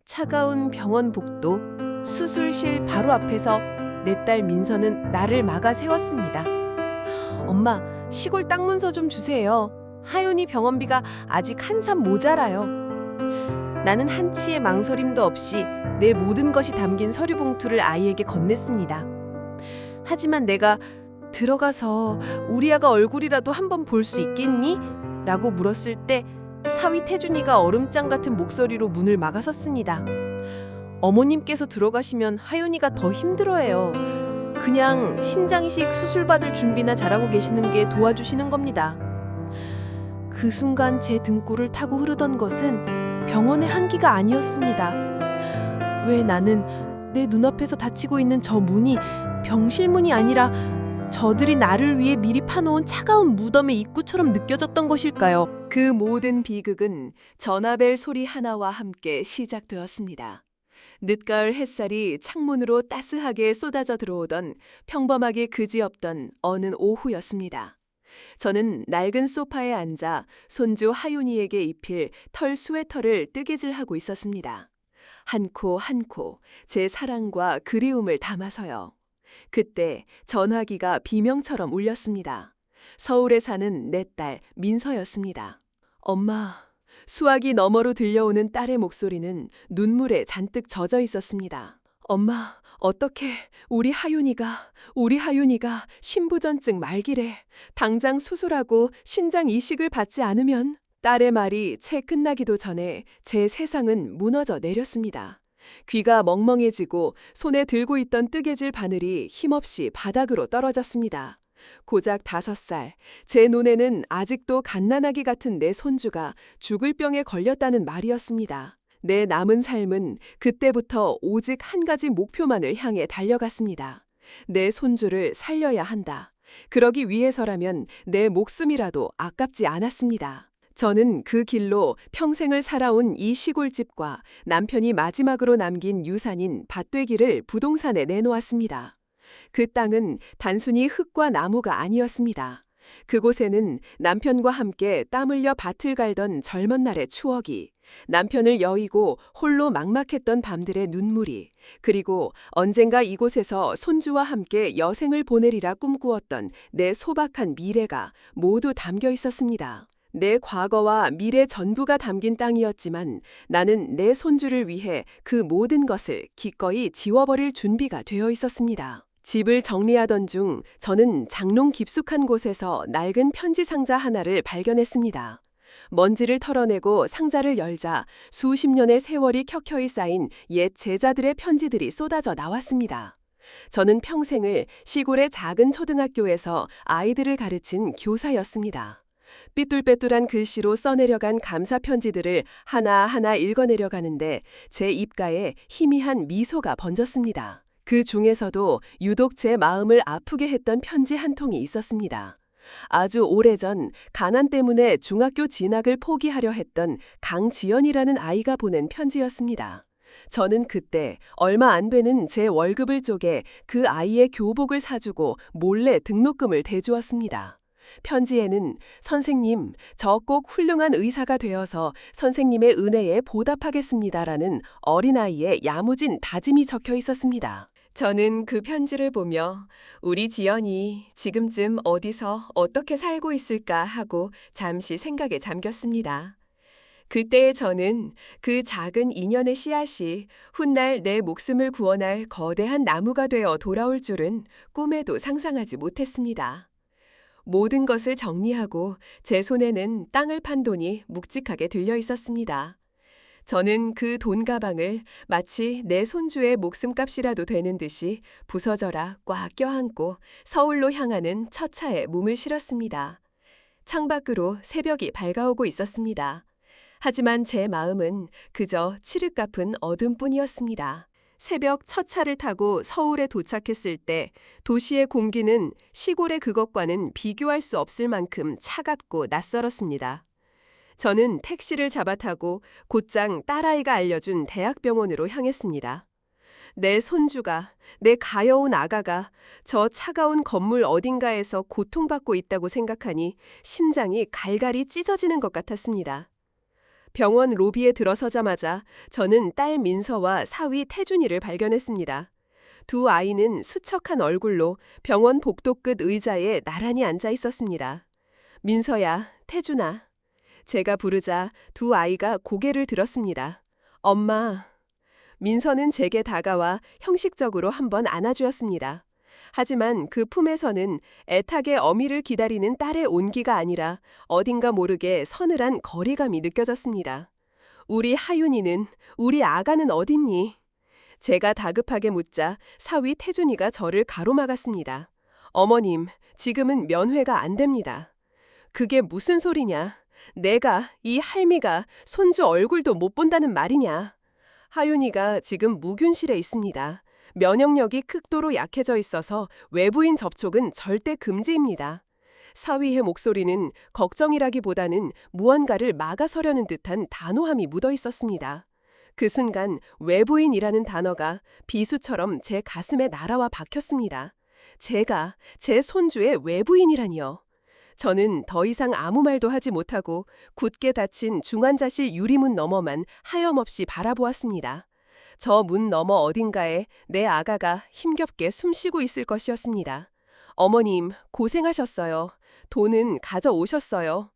차가운 병원 복도, 수술실 바로 앞에서 내 딸 민서는 나를 막아 세웠습니다. 엄마, 시골 땅 문서 좀 주세요. 하윤이 병원비가 아직 한참 모자라요. 나는 한치의 망설임도 없이 내 모든 것이 담긴 서류 봉투를 아이에게 건넸습니다. 하지만 내가 들어가서 우리 아가 얼굴이라도 한번 볼 수 있겠니? 라고 물었을 때 사위 태준이가 얼음장 같은 목소리로 문을 막아섰습니다. 어머님께서 들어가시면 하윤이가 더 힘들어해요. 그냥 신장 이식 수술 받을 준비나 잘하고 계시는 게 도와주시는 겁니다. 그 순간 제 등골을 타고 흐르던 것은 병원의 한기가 아니었습니다. 왜 나는 내 눈앞에서 닫히고 있는 저 문이 병실문이 아니라 저들이 나를 위해 미리 파놓은 차가운 무덤의 입구처럼 느껴졌던 것일까요? 그 모든 비극은 전화벨 소리 하나와 함께 시작되었습니다. 늦가을 햇살이 창문으로 따스하게 쏟아져 들어오던 평범하게 그지없던 어느 오후였습니다. 저는 낡은 소파에 앉아 손주 하윤이에게 입힐 털 스웨터를 뜨개질하고 있었습니다. 한 코 한 코 제 사랑과 그리움을 담아서요. 그때 전화기가 비명처럼 울렸습니다. 서울에 사는 내 딸 민서였습니다. 엄마, 수화기 너머로 들려오는 딸의 목소리는 눈물에 잔뜩 젖어 있었습니다. 엄마, 어떻게 우리 하윤이가 신부전증 말기래. 당장 수술하고 신장 이식을 받지 않으면. 딸의 말이 채 끝나기도 전에 제 세상은 무너져 내렸습니다. 귀가 멍멍해지고 손에 들고 있던 뜨개질 바늘이 힘없이 바닥으로 떨어졌습니다. 고작 5살, 제 눈에는 아직도 갓난아기 같은 내 손주가 죽을 병에 걸렸다는 말이었습니다. 내 남은 삶은 그때부터 오직 한 가지 목표만을 향해 달려갔습니다. 내 손주를 살려야 한다. 그러기 위해서라면 내 목숨이라도 아깝지 않았습니다. 저는 그 길로 평생을 살아온 이 시골집과 남편이 마지막으로 남긴 유산인 밭되기를 부동산에 내놓았습니다. 그 땅은 단순히 흙과 나무가 아니었습니다. 그곳에는 남편과 함께 땀 흘려 밭을 갈던 젊은 날의 추억이, 남편을 여의고 홀로 막막했던 밤들의 눈물이, 그리고 언젠가 이곳에서 손주와 함께 여생을 보내리라 꿈꾸었던 내 소박한 미래가 모두 담겨 있었습니다. 내 과거와 미래 전부가 담긴 땅이었지만 나는 내 손주를 위해 그 모든 것을 기꺼이 지워버릴 준비가 되어 있었습니다. 집을 정리하던 중 저는 장롱 깊숙한 곳에서 낡은 편지 상자 하나를 발견했습니다. 먼지를 털어내고 상자를 열자 수십 년의 세월이 켜켜이 쌓인 옛 제자들의 편지들이 쏟아져 나왔습니다. 저는 평생을 시골의 작은 초등학교에서 아이들을 가르친 교사였습니다. 삐뚤빼뚤한 글씨로 써내려간 감사 편지들을 하나하나 읽어내려가는데 제 입가에 희미한 미소가 번졌습니다. 그 중에서도 유독 제 마음을 아프게 했던 편지 한 통이 있었습니다. 아주 오래전 가난 때문에 중학교 진학을 포기하려 했던 강지연이라는 아이가 보낸 편지였습니다. 저는 그때 얼마 안 되는 제 월급을 쪼개 그 아이의 교복을 사주고 몰래 등록금을 대주었습니다. 편지에는 선생님, 저 꼭 훌륭한 의사가 되어서 선생님의 은혜에 보답하겠습니다라는 어린아이의 야무진 다짐이 적혀 있었습니다. 저는 그 편지를 보며 우리 지연이 지금쯤 어디서 어떻게 살고 있을까 하고 잠시 생각에 잠겼습니다. 그때의 저는 그 작은 인연의 씨앗이 훗날 내 목숨을 구원할 거대한 나무가 되어 돌아올 줄은 꿈에도 상상하지 못했습니다. 모든 것을 정리하고 제 손에는 땅을 판 돈이 묵직하게 들려 있었습니다. 저는 그 돈 가방을 마치 내 손주의 목숨값이라도 되는 듯이 부서져라 꽉 껴안고 서울로 향하는 첫 차에 몸을 실었습니다. 창밖으로 새벽이 밝아오고 있었습니다. 하지만 제 마음은 그저 칠흑 같은 어둠뿐이었습니다. 새벽 첫 차를 타고 서울에 도착했을 때 도시의 공기는 시골의 그것과는 비교할 수 없을 만큼 차갑고 낯설었습니다. 저는 택시를 잡아 타고 곧장 딸아이가 알려준 대학병원으로 향했습니다. 내 손주가, 내 가여운 아가가 저 차가운 건물 어딘가에서 고통받고 있다고 생각하니 심장이 갈갈이 찢어지는 것 같았습니다. 병원 로비에 들어서자마자 저는 딸 민서와 사위 태준이를 발견했습니다. 두 아이는 수척한 얼굴로 병원 복도 끝 의자에 나란히 앉아 있었습니다. 민서야, 태준아. 제가 부르자 두 아이가 고개를 들었습니다. 엄마. 민서는 제게 다가와 형식적으로 한번 안아주었습니다. 하지만 그 품에서는 애타게 어미를 기다리는 딸의 온기가 아니라 어딘가 모르게 서늘한 거리감이 느껴졌습니다. 우리 하윤이는, 우리 아가는 어딨니? 제가 다급하게 묻자 사위 태준이가 저를 가로막았습니다. 어머님, 지금은 면회가 안 됩니다. 그게 무슨 소리냐? 내가, 이 할미가 손주 얼굴도 못 본다는 말이냐? 하윤이가 지금 무균실에 있습니다. 면역력이 극도로 약해져 있어서 외부인 접촉은 절대 금지입니다. 사위의 목소리는 걱정이라기보다는 무언가를 막아서려는 듯한 단호함이 묻어 있었습니다. 그 순간 외부인이라는 단어가 비수처럼 제 가슴에 날아와 박혔습니다. 제가 제 손주의 외부인이라니요. 저는 더 이상 아무 말도 하지 못하고 굳게 닫힌 중환자실 유리문 너머만 하염없이 바라보았습니다. 저 문 너머 어딘가에 내 아가가 힘겹게 숨쉬고 있을 것이었습니다. 어머님, 고생하셨어요. 돈은 가져오셨어요.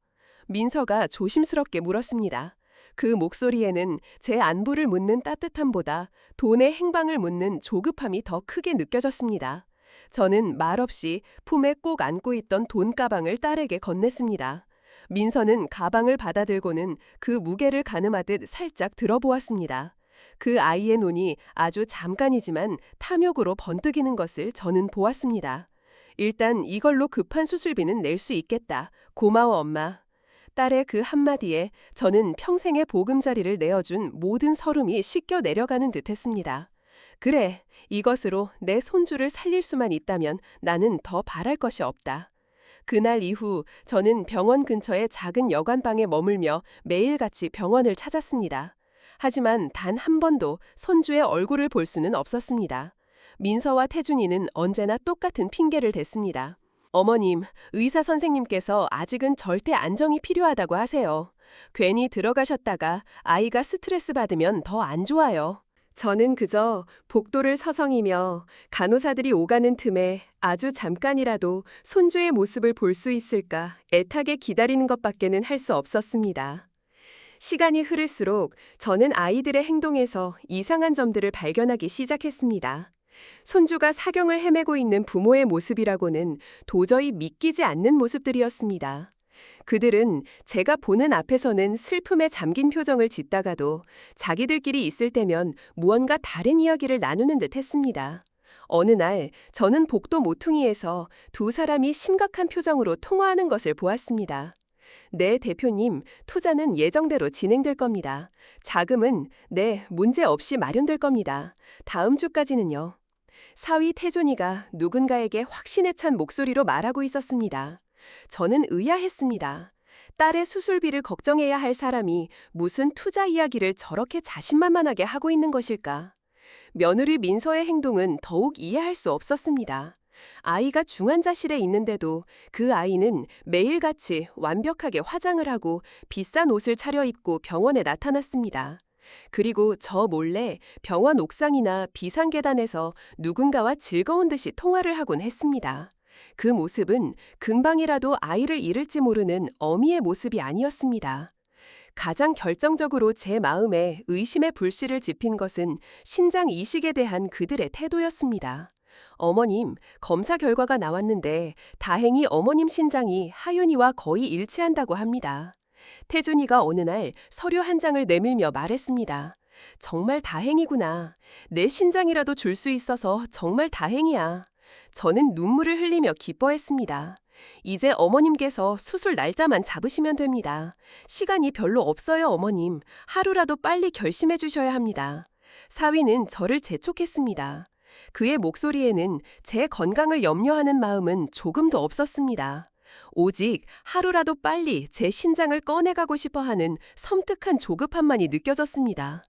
민서가 조심스럽게 물었습니다. 그 목소리에는 제 안부를 묻는 따뜻함보다 돈의 행방을 묻는 조급함이 더 크게 느껴졌습니다. 저는 말없이 품에 꼭 안고 있던 돈가방을 딸에게 건넸습니다. 민서는 가방을 받아들고는 그 무게를 가늠하듯 살짝 들어보았습니다. 그 아이의 눈이 아주 잠깐이지만 탐욕으로 번뜩이는 것을 저는 보았습니다. 일단 이걸로 급한 수술비는 낼 수 있겠다. 고마워 엄마. 딸의 그 한마디에 저는 평생의 보금자리를 내어준 모든 서름이 씻겨 내려가는 듯했습니다. 그래, 이것으로 내 손주를 살릴 수만 있다면 나는 더 바랄 것이 없다. 그날 이후 저는 병원 근처의 작은 여관방에 머물며 매일같이 병원을 찾았습니다. 하지만 단 한 번도 손주의 얼굴을 볼 수는 없었습니다. 민서와 태준이는 언제나 똑같은 핑계를 댔습니다. 어머님, 의사 선생님께서 아직은 절대 안정이 필요하다고 하세요. 괜히 들어가셨다가 아이가 스트레스 받으면 더 안 좋아요. 저는 그저 복도를 서성이며 간호사들이 오가는 틈에 아주 잠깐이라도 손주의 모습을 볼 수 있을까 애타게 기다리는 것밖에는 할 수 없었습니다. 시간이 흐를수록 저는 아이들의 행동에서 이상한 점들을 발견하기 시작했습니다. 손주가 사경을 헤매고 있는 부모의 모습이라고는 도저히 믿기지 않는 모습들이었습니다. 그들은 제가 보는 앞에서는 슬픔에 잠긴 표정을 짓다가도 자기들끼리 있을 때면 무언가 다른 이야기를 나누는 듯 했습니다. 어느 날 저는 복도 모퉁이에서 두 사람이 심각한 표정으로 통화하는 것을 보았습니다. 네, 대표님, 투자는 예정대로 진행될 겁니다. 자금은 문제 없이 마련될 겁니다. 다음 주까지는요. 사위 태준이가 누군가에게 확신에 찬 목소리로 말하고 있었습니다. 저는 의아했습니다. 딸의 수술비를 걱정해야 할 사람이 무슨 투자 이야기를 저렇게 자신만만하게 하고 있는 것일까? 며느리 민서의 행동은 더욱 이해할 수 없었습니다. 아이가 중환자실에 있는데도 그 아이는 매일같이 완벽하게 화장을 하고 비싼 옷을 차려입고 병원에 나타났습니다. 그리고 저 몰래 병원 옥상이나 비상계단에서 누군가와 즐거운 듯이 통화를 하곤 했습니다. 그 모습은 금방이라도 아이를 잃을지 모르는 어미의 모습이 아니었습니다. 가장 결정적으로 제 마음에 의심의 불씨를 지핀 것은 신장 이식에 대한 그들의 태도였습니다. 어머님, 검사 결과가 나왔는데 다행히 어머님 신장이 하윤이와 거의 일치한다고 합니다. 태준이가 어느 날 서류 한 장을 내밀며 말했습니다. 정말 다행이구나. 내 신장이라도 줄 수 있어서 정말 다행이야. 저는 눈물을 흘리며 기뻐했습니다. 이제 어머님께서 수술 날짜만 잡으시면 됩니다. 시간이 별로 없어요, 어머님. 하루라도 빨리 결심해 주셔야 합니다. 사위는 저를 재촉했습니다. 그의 목소리에는 제 건강을 염려하는 마음은 조금도 없었습니다. 오직 하루라도 빨리 제 신장을 꺼내가고 싶어하는 섬뜩한 조급함만이 느껴졌습니다.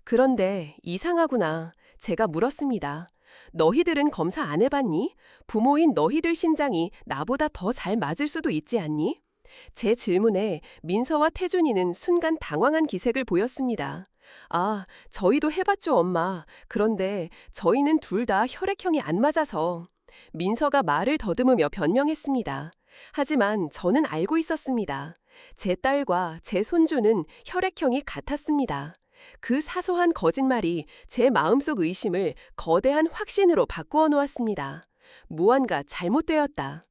그런데 이상하구나. 제가 물었습니다. 너희들은 검사 안 해봤니? 부모인 너희들 신장이 나보다 더 잘 맞을 수도 있지 않니? 제 질문에 민서와 태준이는 순간 당황한 기색을 보였습니다. 아, 저희도 해봤죠, 엄마. 그런데 저희는 둘 다 혈액형이 안 맞아서. 민서가 말을 더듬으며 변명했습니다. 하지만 저는 알고 있었습니다. 제 딸과 제 손주는 혈액형이 같았습니다. 그 사소한 거짓말이 제 마음속 의심을 거대한 확신으로 바꾸어 놓았습니다. 무언가 잘못되었다.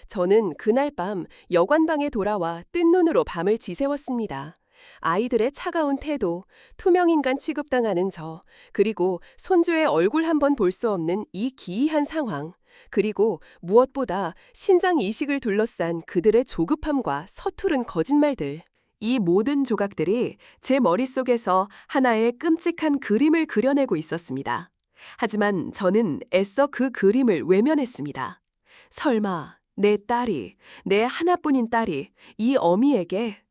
저는 그날 밤 여관방에 돌아와 뜬 눈으로 밤을 지새웠습니다. 아이들의 차가운 태도, 투명인간 취급당하는 저, 그리고 손주의 얼굴 한번 볼 수 없는 이 기이한 상황, 그리고 무엇보다 신장 이식을 둘러싼 그들의 조급함과 서투른 거짓말들. 이 모든 조각들이 제 머릿속에서 하나의 끔찍한 그림을 그려내고 있었습니다. 하지만 저는 애써 그 그림을 외면했습니다. 설마 내 딸이, 내 하나뿐인 딸이 이 어미에게.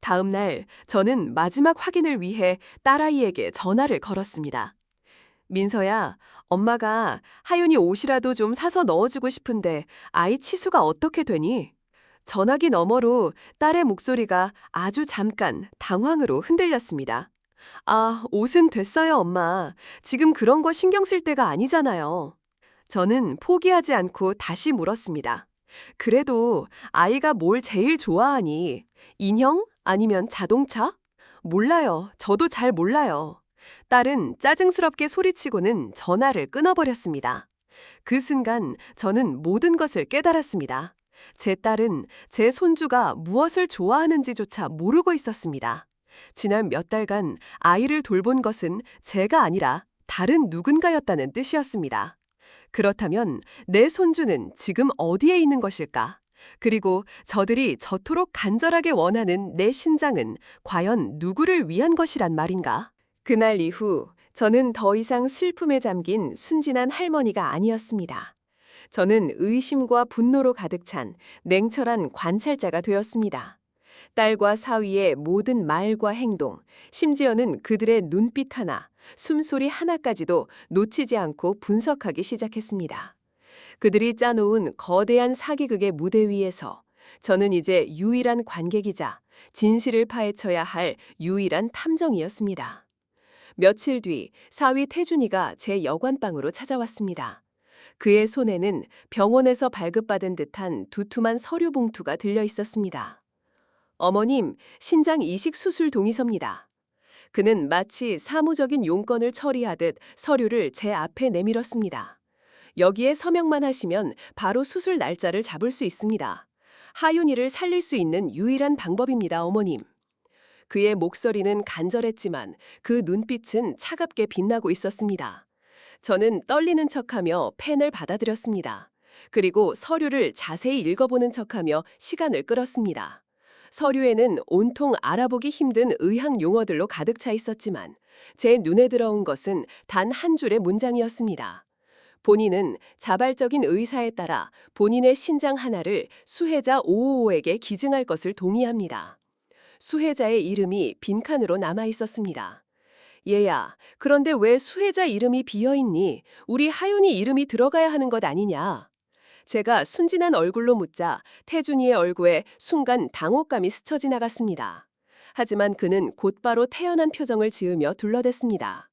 다음 날 저는 마지막 확인을 위해 딸아이에게 전화를 걸었습니다. 민서야, 엄마가 하윤이 옷이라도 좀 사서 넣어주고 싶은데 아이 치수가 어떻게 되니? 전화기 너머로 딸의 목소리가 아주 잠깐 당황으로 흔들렸습니다. 아, 옷은 됐어요, 엄마. 지금 그런 거 신경 쓸 때가 아니잖아요. 저는 포기하지 않고 다시 물었습니다. 그래도 아이가 뭘 제일 좋아하니? 인형? 아니면 자동차? 몰라요. 저도 잘 몰라요. 딸은 짜증스럽게 소리치고는 전화를 끊어버렸습니다. 그 순간 저는 모든 것을 깨달았습니다. 제 딸은 제 손주가 무엇을 좋아하는지조차 모르고 있었습니다. 지난 몇 달간 아이를 돌본 것은 제가 아니라 다른 누군가였다는 뜻이었습니다. 그렇다면 내 손주는 지금 어디에 있는 것일까? 그리고 저들이 저토록 간절하게 원하는 내 신장은 과연 누구를 위한 것이란 말인가? 그날 이후 저는 더 이상 슬픔에 잠긴 순진한 할머니가 아니었습니다. 저는 의심과 분노로 가득 찬 냉철한 관찰자가 되었습니다. 딸과 사위의 모든 말과 행동, 심지어는 그들의 눈빛 하나, 숨소리 하나까지도 놓치지 않고 분석하기 시작했습니다. 그들이 짜놓은 거대한 사기극의 무대 위에서 저는 이제 유일한 관객이자 진실을 파헤쳐야 할 유일한 탐정이었습니다. 며칠 뒤 사위 태준이가 제 여관방으로 찾아왔습니다. 그의 손에는 병원에서 발급받은 듯한 두툼한 서류 봉투가 들려 있었습니다. 어머님, 신장 이식 수술 동의서입니다. 그는 마치 사무적인 용건을 처리하듯 서류를 제 앞에 내밀었습니다. 여기에 서명만 하시면 바로 수술 날짜를 잡을 수 있습니다. 하윤이를 살릴 수 있는 유일한 방법입니다, 어머님. 그의 목소리는 간절했지만 그 눈빛은 차갑게 빛나고 있었습니다. 저는 떨리는 척하며 펜을 받아들였습니다. 그리고 서류를 자세히 읽어보는 척하며 시간을 끌었습니다. 서류에는 온통 알아보기 힘든 의학 용어들로 가득 차 있었지만 제 눈에 들어온 것은 단 한 줄의 문장이었습니다. 본인은 자발적인 의사에 따라 본인의 신장 하나를 수혜자 555에게 기증할 것을 동의합니다. 수혜자의 이름이 빈칸으로 남아 있었습니다. 얘야, 그런데 왜 수혜자 이름이 비어있니? 우리 하윤이 이름이 들어가야 하는 것 아니냐? 제가 순진한 얼굴로 묻자 태준이의 얼굴에 순간 당혹감이 스쳐 지나갔습니다. 하지만 그는 곧바로 태연한 표정을 지으며 둘러댔습니다.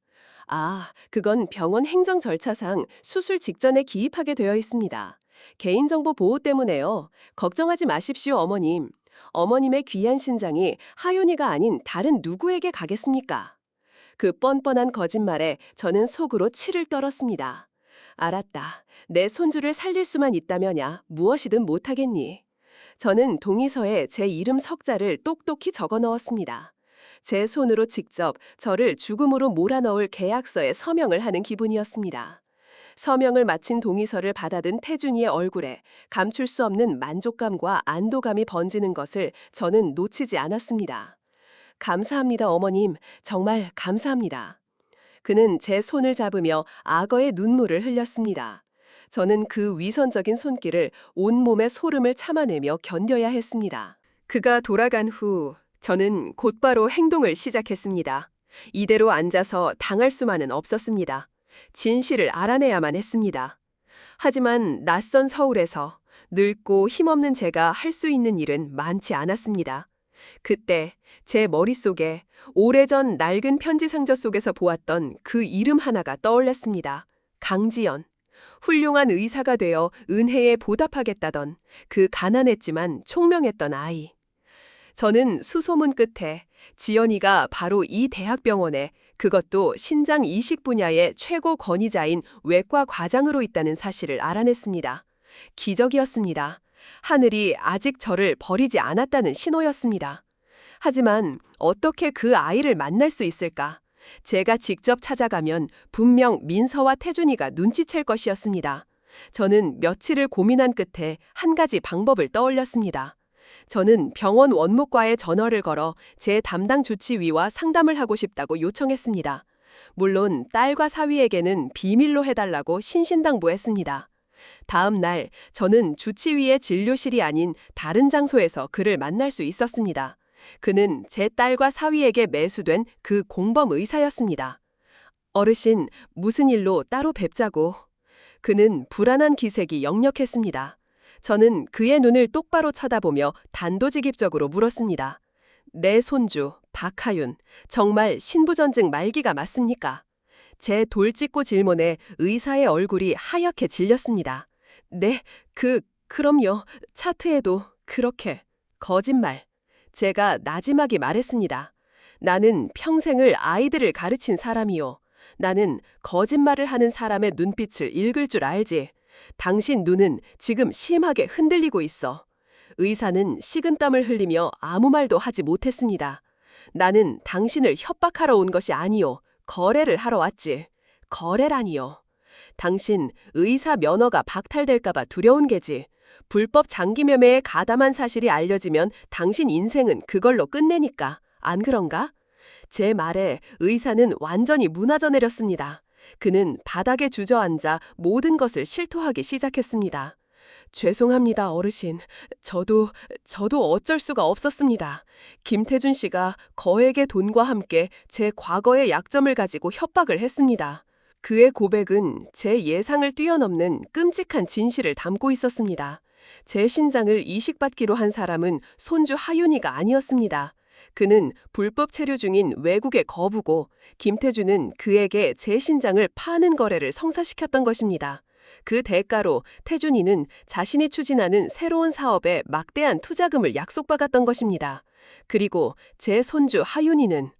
아, 그건 병원 행정 절차상 수술 직전에 기입하게 되어 있습니다. 개인정보 보호 때문에요. 걱정하지 마십시오, 어머님. 어머님의 귀한 신장이 하윤이가 아닌 다른 누구에게 가겠습니까? 그 뻔뻔한 거짓말에 저는 속으로 치를 떨었습니다. 알았다. 내 손주를 살릴 수만 있다면야 무엇이든 못하겠니. 저는 동의서에 제 이름 석자를 똑똑히 적어 넣었습니다. 제 손으로 직접 저를 죽음으로 몰아넣을 계약서에 서명을 하는 기분이었습니다. 서명을 마친 동의서를 받아든 태준이의 얼굴에 감출 수 없는 만족감과 안도감이 번지는 것을 저는 놓치지 않았습니다. 감사합니다, 어머님. 정말 감사합니다. 그는 제 손을 잡으며 악어의 눈물을 흘렸습니다. 저는 그 위선적인 손길을 온몸의 소름을 참아내며 견뎌야 했습니다. 그가 돌아간 후 저는 곧바로 행동을 시작했습니다. 이대로 앉아서 당할 수만은 없었습니다. 진실을 알아내야만 했습니다. 하지만 낯선 서울에서 늙고 힘없는 제가 할 수 있는 일은 많지 않았습니다. 그때 제 머릿속에 오래전 낡은 편지 상자 속에서 보았던 그 이름 하나가 떠올랐습니다. 강지연. 훌륭한 의사가 되어 은혜에 보답하겠다던 그 가난했지만 총명했던 아이. 저는 수소문 끝에 지연이가 바로 이 대학병원에, 그것도 신장 이식 분야의 최고 권위자인 외과 과장으로 있다는 사실을 알아냈습니다. 기적이었습니다. 하늘이 아직 저를 버리지 않았다는 신호였습니다. 하지만 어떻게 그 아이를 만날 수 있을까? 제가 직접 찾아가면 분명 민서와 태준이가 눈치챌 것이었습니다. 저는 며칠을 고민한 끝에 한 가지 방법을 떠올렸습니다. 저는 병원 원무과에 전화를 걸어 제 담당 주치의와 상담을 하고 싶다고 요청했습니다. 물론 딸과 사위에게는 비밀로 해달라고 신신당부했습니다. 다음 날 저는 주치의의 진료실이 아닌 다른 장소에서 그를 만날 수 있었습니다. 그는 제 딸과 사위에게 매수된 그 공범 의사였습니다. 어르신, 무슨 일로 따로 뵙자고. 그는 불안한 기색이 역력했습니다. 저는 그의 눈을 똑바로 쳐다보며 단도직입적으로 물었습니다. 내 손주, 박하윤, 정말 신부전증 말기가 맞습니까? 제 돌직구 질문에 의사의 얼굴이 하얗게 질렸습니다. 네, 그럼요. 차트에도 그렇게. 거짓말. 제가 나지막이 말했습니다. 나는 평생을 아이들을 가르친 사람이요. 나는 거짓말을 하는 사람의 눈빛을 읽을 줄 알지. 당신 눈은 지금 심하게 흔들리고 있어. 의사는 식은땀을 흘리며 아무 말도 하지 못했습니다. 나는 당신을 협박하러 온 것이 아니요. 거래를 하러 왔지. 거래라니요. 당신 의사 면허가 박탈될까봐 두려운 게지. 불법 장기매매에 가담한 사실이 알려지면 당신 인생은 그걸로 끝내니까. 안 그런가? 제 말에 의사는 완전히 무너져 내렸습니다. 그는 바닥에 주저앉아 모든 것을 실토하기 시작했습니다. 죄송합니다, 어르신. 저도 어쩔 수가 없었습니다. 김태준 씨가 거액의 돈과 함께 제 과거의 약점을 가지고 협박을 했습니다. 그의 고백은 제 예상을 뛰어넘는 끔찍한 진실을 담고 있었습니다. 제 신장을 이식받기로 한 사람은 손주 하윤이가 아니었습니다. 그는 불법 체류 중인 외국의 거부고 김태준은 그에게 제 신장을 파는 거래를 성사시켰던 것입니다. 그 대가로 태준이는 자신이 추진하는 새로운 사업에 막대한 투자금을 약속받았던 것입니다. 그리고 제 손주 하윤이는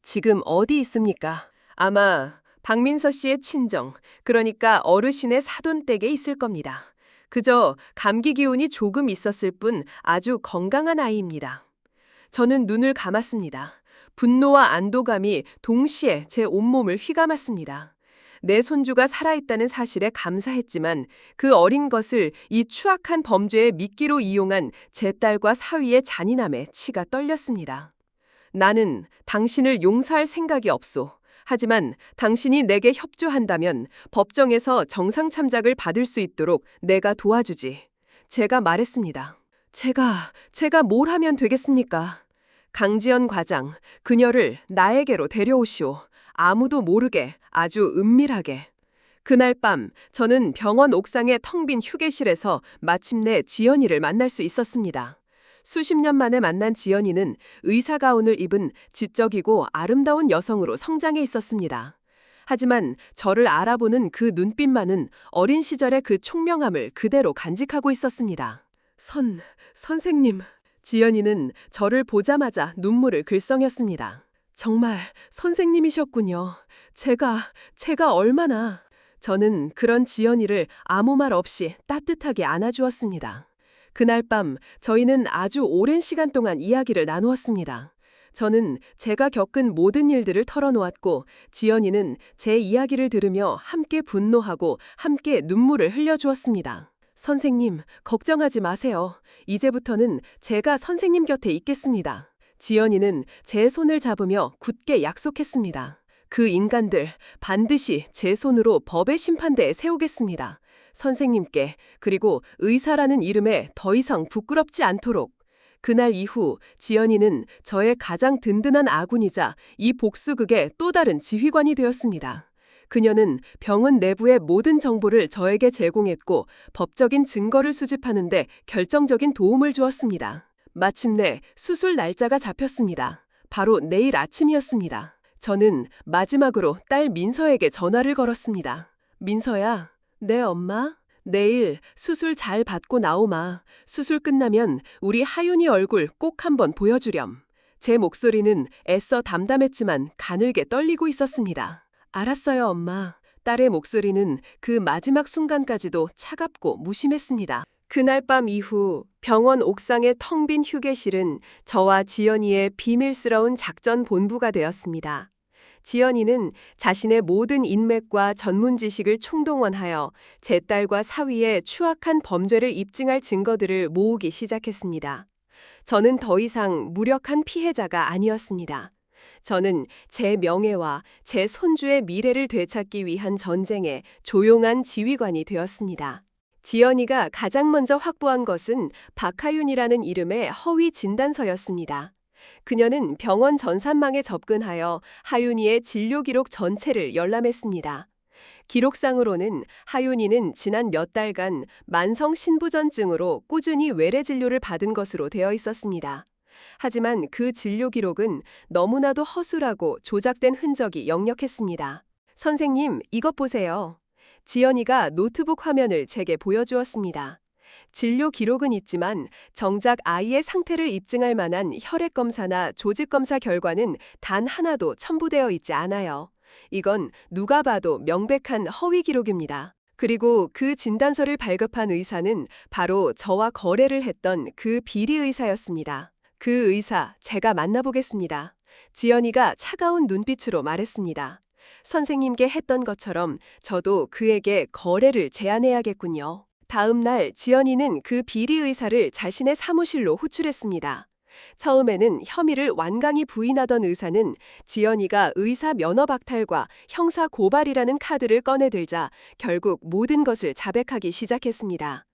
지금 어디 있습니까? 아마 박민서 씨의 친정, 그러니까 어르신의 사돈댁에 있을 겁니다. 그저 감기 기운이 조금 있었을 뿐 아주 건강한 아이입니다. 저는 눈을 감았습니다. 분노와 안도감이 동시에 제 온몸을 휘감았습니다. 내 손주가 살아있다는 사실에 감사했지만 그 어린 것을 이 추악한 범죄의 미끼로 이용한 제 딸과 사위의 잔인함에 치가 떨렸습니다. 나는 당신을 용서할 생각이 없소. 하지만 당신이 내게 협조한다면 법정에서 정상 참작을 받을 수 있도록 내가 도와주지. 제가 말했습니다. 제가 뭘 하면 되겠습니까? 강지연 과장, 그녀를 나에게로 데려오시오. 아무도 모르게, 아주 은밀하게. 그날 밤 저는 병원 옥상의 텅 빈 휴게실에서 마침내 지연이를 만날 수 있었습니다. 수십 년 만에 만난 지연이는 의사 가운을 입은 지적이고 아름다운 여성으로 성장해 있었습니다. 하지만 저를 알아보는 그 눈빛만은 어린 시절의 그 총명함을 그대로 간직하고 있었습니다. 선생님. 지연이는 저를 보자마자 눈물을 글썽였습니다. 정말 선생님이셨군요. 제가 얼마나. 저는 그런 지연이를 아무 말 없이 따뜻하게 안아주었습니다. 그날 밤 저희는 아주 오랜 시간 동안 이야기를 나누었습니다. 저는 제가 겪은 모든 일들을 털어놓았고 지연이는 제 이야기를 들으며 함께 분노하고 함께 눈물을 흘려주었습니다. 선생님, 걱정하지 마세요. 이제부터는 제가 선생님 곁에 있겠습니다. 지연이는 제 손을 잡으며 굳게 약속했습니다. 그 인간들 반드시 제 손으로 법의 심판대에 세우겠습니다. 선생님께, 그리고 의사라는 이름에 더 이상 부끄럽지 않도록. 그날 이후 지연이는 저의 가장 든든한 아군이자 이 복수극의 또 다른 지휘관이 되었습니다. 그녀는 병원 내부의 모든 정보를 저에게 제공했고 법적인 증거를 수집하는데 결정적인 도움을 주었습니다. 마침내 수술 날짜가 잡혔습니다. 바로 내일 아침이었습니다. 저는 마지막으로 딸 민서에게 전화를 걸었습니다. 민서야, 네 엄마? 내일 수술 잘 받고 나오마. 수술 끝나면 우리 하윤이 얼굴 꼭 한번 보여주렴. 제 목소리는 애써 담담했지만 가늘게 떨리고 있었습니다. 알았어요, 엄마. 딸의 목소리는 그 마지막 순간까지도 차갑고 무심했습니다. 그날 밤 이후 병원 옥상의 텅 빈 휴게실은 저와 지연이의 비밀스러운 작전 본부가 되었습니다. 지연이는 자신의 모든 인맥과 전문 지식을 총동원하여 제 딸과 사위의 추악한 범죄를 입증할 증거들을 모으기 시작했습니다. 저는 더 이상 무력한 피해자가 아니었습니다. 저는 제 명예와 제 손주의 미래를 되찾기 위한 전쟁의 조용한 지휘관이 되었습니다. 지연이가 가장 먼저 확보한 것은 박하윤이라는 이름의 허위 진단서였습니다. 그녀는 병원 전산망에 접근하여 하윤이의 진료 기록 전체를 열람했습니다. 기록상으로는 하윤이는 지난 몇 달간 만성 신부전증으로 꾸준히 외래 진료를 받은 것으로 되어 있었습니다. 하지만 그 진료 기록은 너무나도 허술하고 조작된 흔적이 역력했습니다. 선생님, 이것 보세요. 지연이가 노트북 화면을 제게 보여주었습니다. 진료 기록은 있지만 정작 아이의 상태를 입증할 만한 혈액 검사나 조직 검사 결과는 단 하나도 첨부되어 있지 않아요. 이건 누가 봐도 명백한 허위 기록입니다. 그리고 그 진단서를 발급한 의사는 바로 저와 거래를 했던 그 비리 의사였습니다. 그 의사, 제가 만나보겠습니다. 지연이가 차가운 눈빛으로 말했습니다. 선생님께 했던 것처럼 저도 그에게 거래를 제안해야겠군요. 다음 날 지연이는 그 비리 의사를 자신의 사무실로 호출했습니다. 처음에는 혐의를 완강히 부인하던 의사는 지연이가 의사 면허 박탈과 형사 고발이라는 카드를 꺼내들자 결국 모든 것을 자백하기 시작했습니다.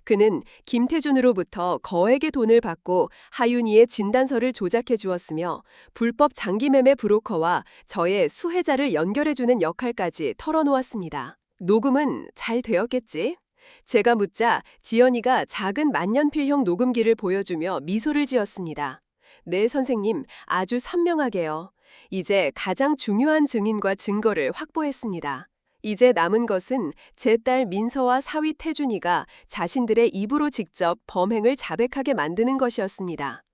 그는 김태준으로부터 거액의 돈을 받고 하윤이의 진단서를 조작해 주었으며 불법 장기매매 브로커와 저의 수혜자를 연결해주는 역할까지 털어놓았습니다. 녹음은 잘 되었겠지? 제가 묻자 지연이가 작은 만년필형 녹음기를 보여주며 미소를 지었습니다. 네, 선생님, 아주 선명하게요. 이제 가장 중요한 증인과 증거를 확보했습니다. 이제 남은 것은 제 딸 민서와 사위 태준이가 자신들의 입으로 직접 범행을 자백하게 만드는 것이었습니다.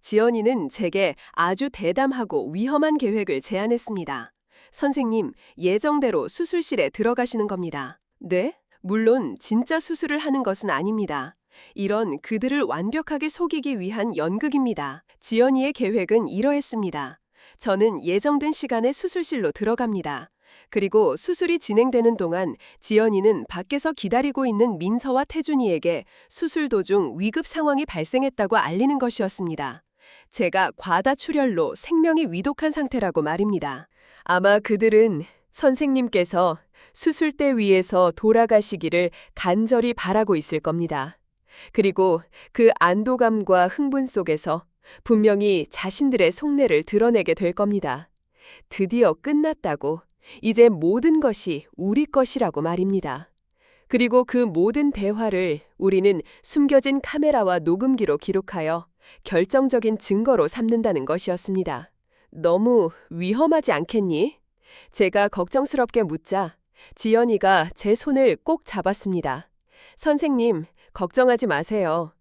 지연이는 제게 아주 대담하고 위험한 계획을 제안했습니다. 선생님, 예정대로 수술실에 들어가시는 겁니다. 네? 물론 진짜 수술을 하는 것은 아닙니다. 이런 그들을 완벽하게 속이기 위한 연극입니다. 지연이의 계획은 이러했습니다. 저는 예정된 시간에 수술실로 들어갑니다. 그리고 수술이 진행되는 동안 지연이는 밖에서 기다리고 있는 민서와 태준이에게 수술 도중 위급 상황이 발생했다고 알리는 것이었습니다. 제가 과다출혈로 생명이 위독한 상태라고 말입니다. 아마 그들은 선생님께서 수술대 위에서 돌아가시기를 간절히 바라고 있을 겁니다. 그리고 그 안도감과 흥분 속에서 분명히 자신들의 속내를 드러내게 될 겁니다. 드디어 끝났다고, 이제 모든 것이 우리 것이라고 말입니다. 그리고 그 모든 대화를 우리는 숨겨진 카메라와 녹음기로 기록하여 결정적인 증거로 삼는다는 것이었습니다. 너무 위험하지 않겠니? 제가 걱정스럽게 묻자 지연이가 제 손을 꼭 잡았습니다. 선생님, 걱정하지 마세요.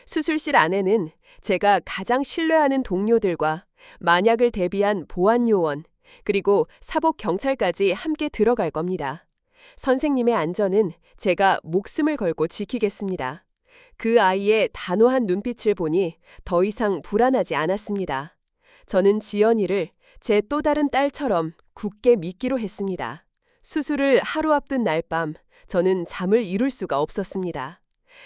수술실 안에는 제가 가장 신뢰하는 동료들과 만약을 대비한 보안 요원, 그리고 사복 경찰까지 함께 들어갈 겁니다. 선생님의 안전은 제가 목숨을 걸고 지키겠습니다. 그 아이의 단호한 눈빛을 보니 더 이상 불안하지 않았습니다. 저는 지연이를 제 또 다른 딸처럼 굳게 믿기로 했습니다. 수술을 하루 앞둔 날 밤, 저는 잠을 이룰 수가 없었습니다.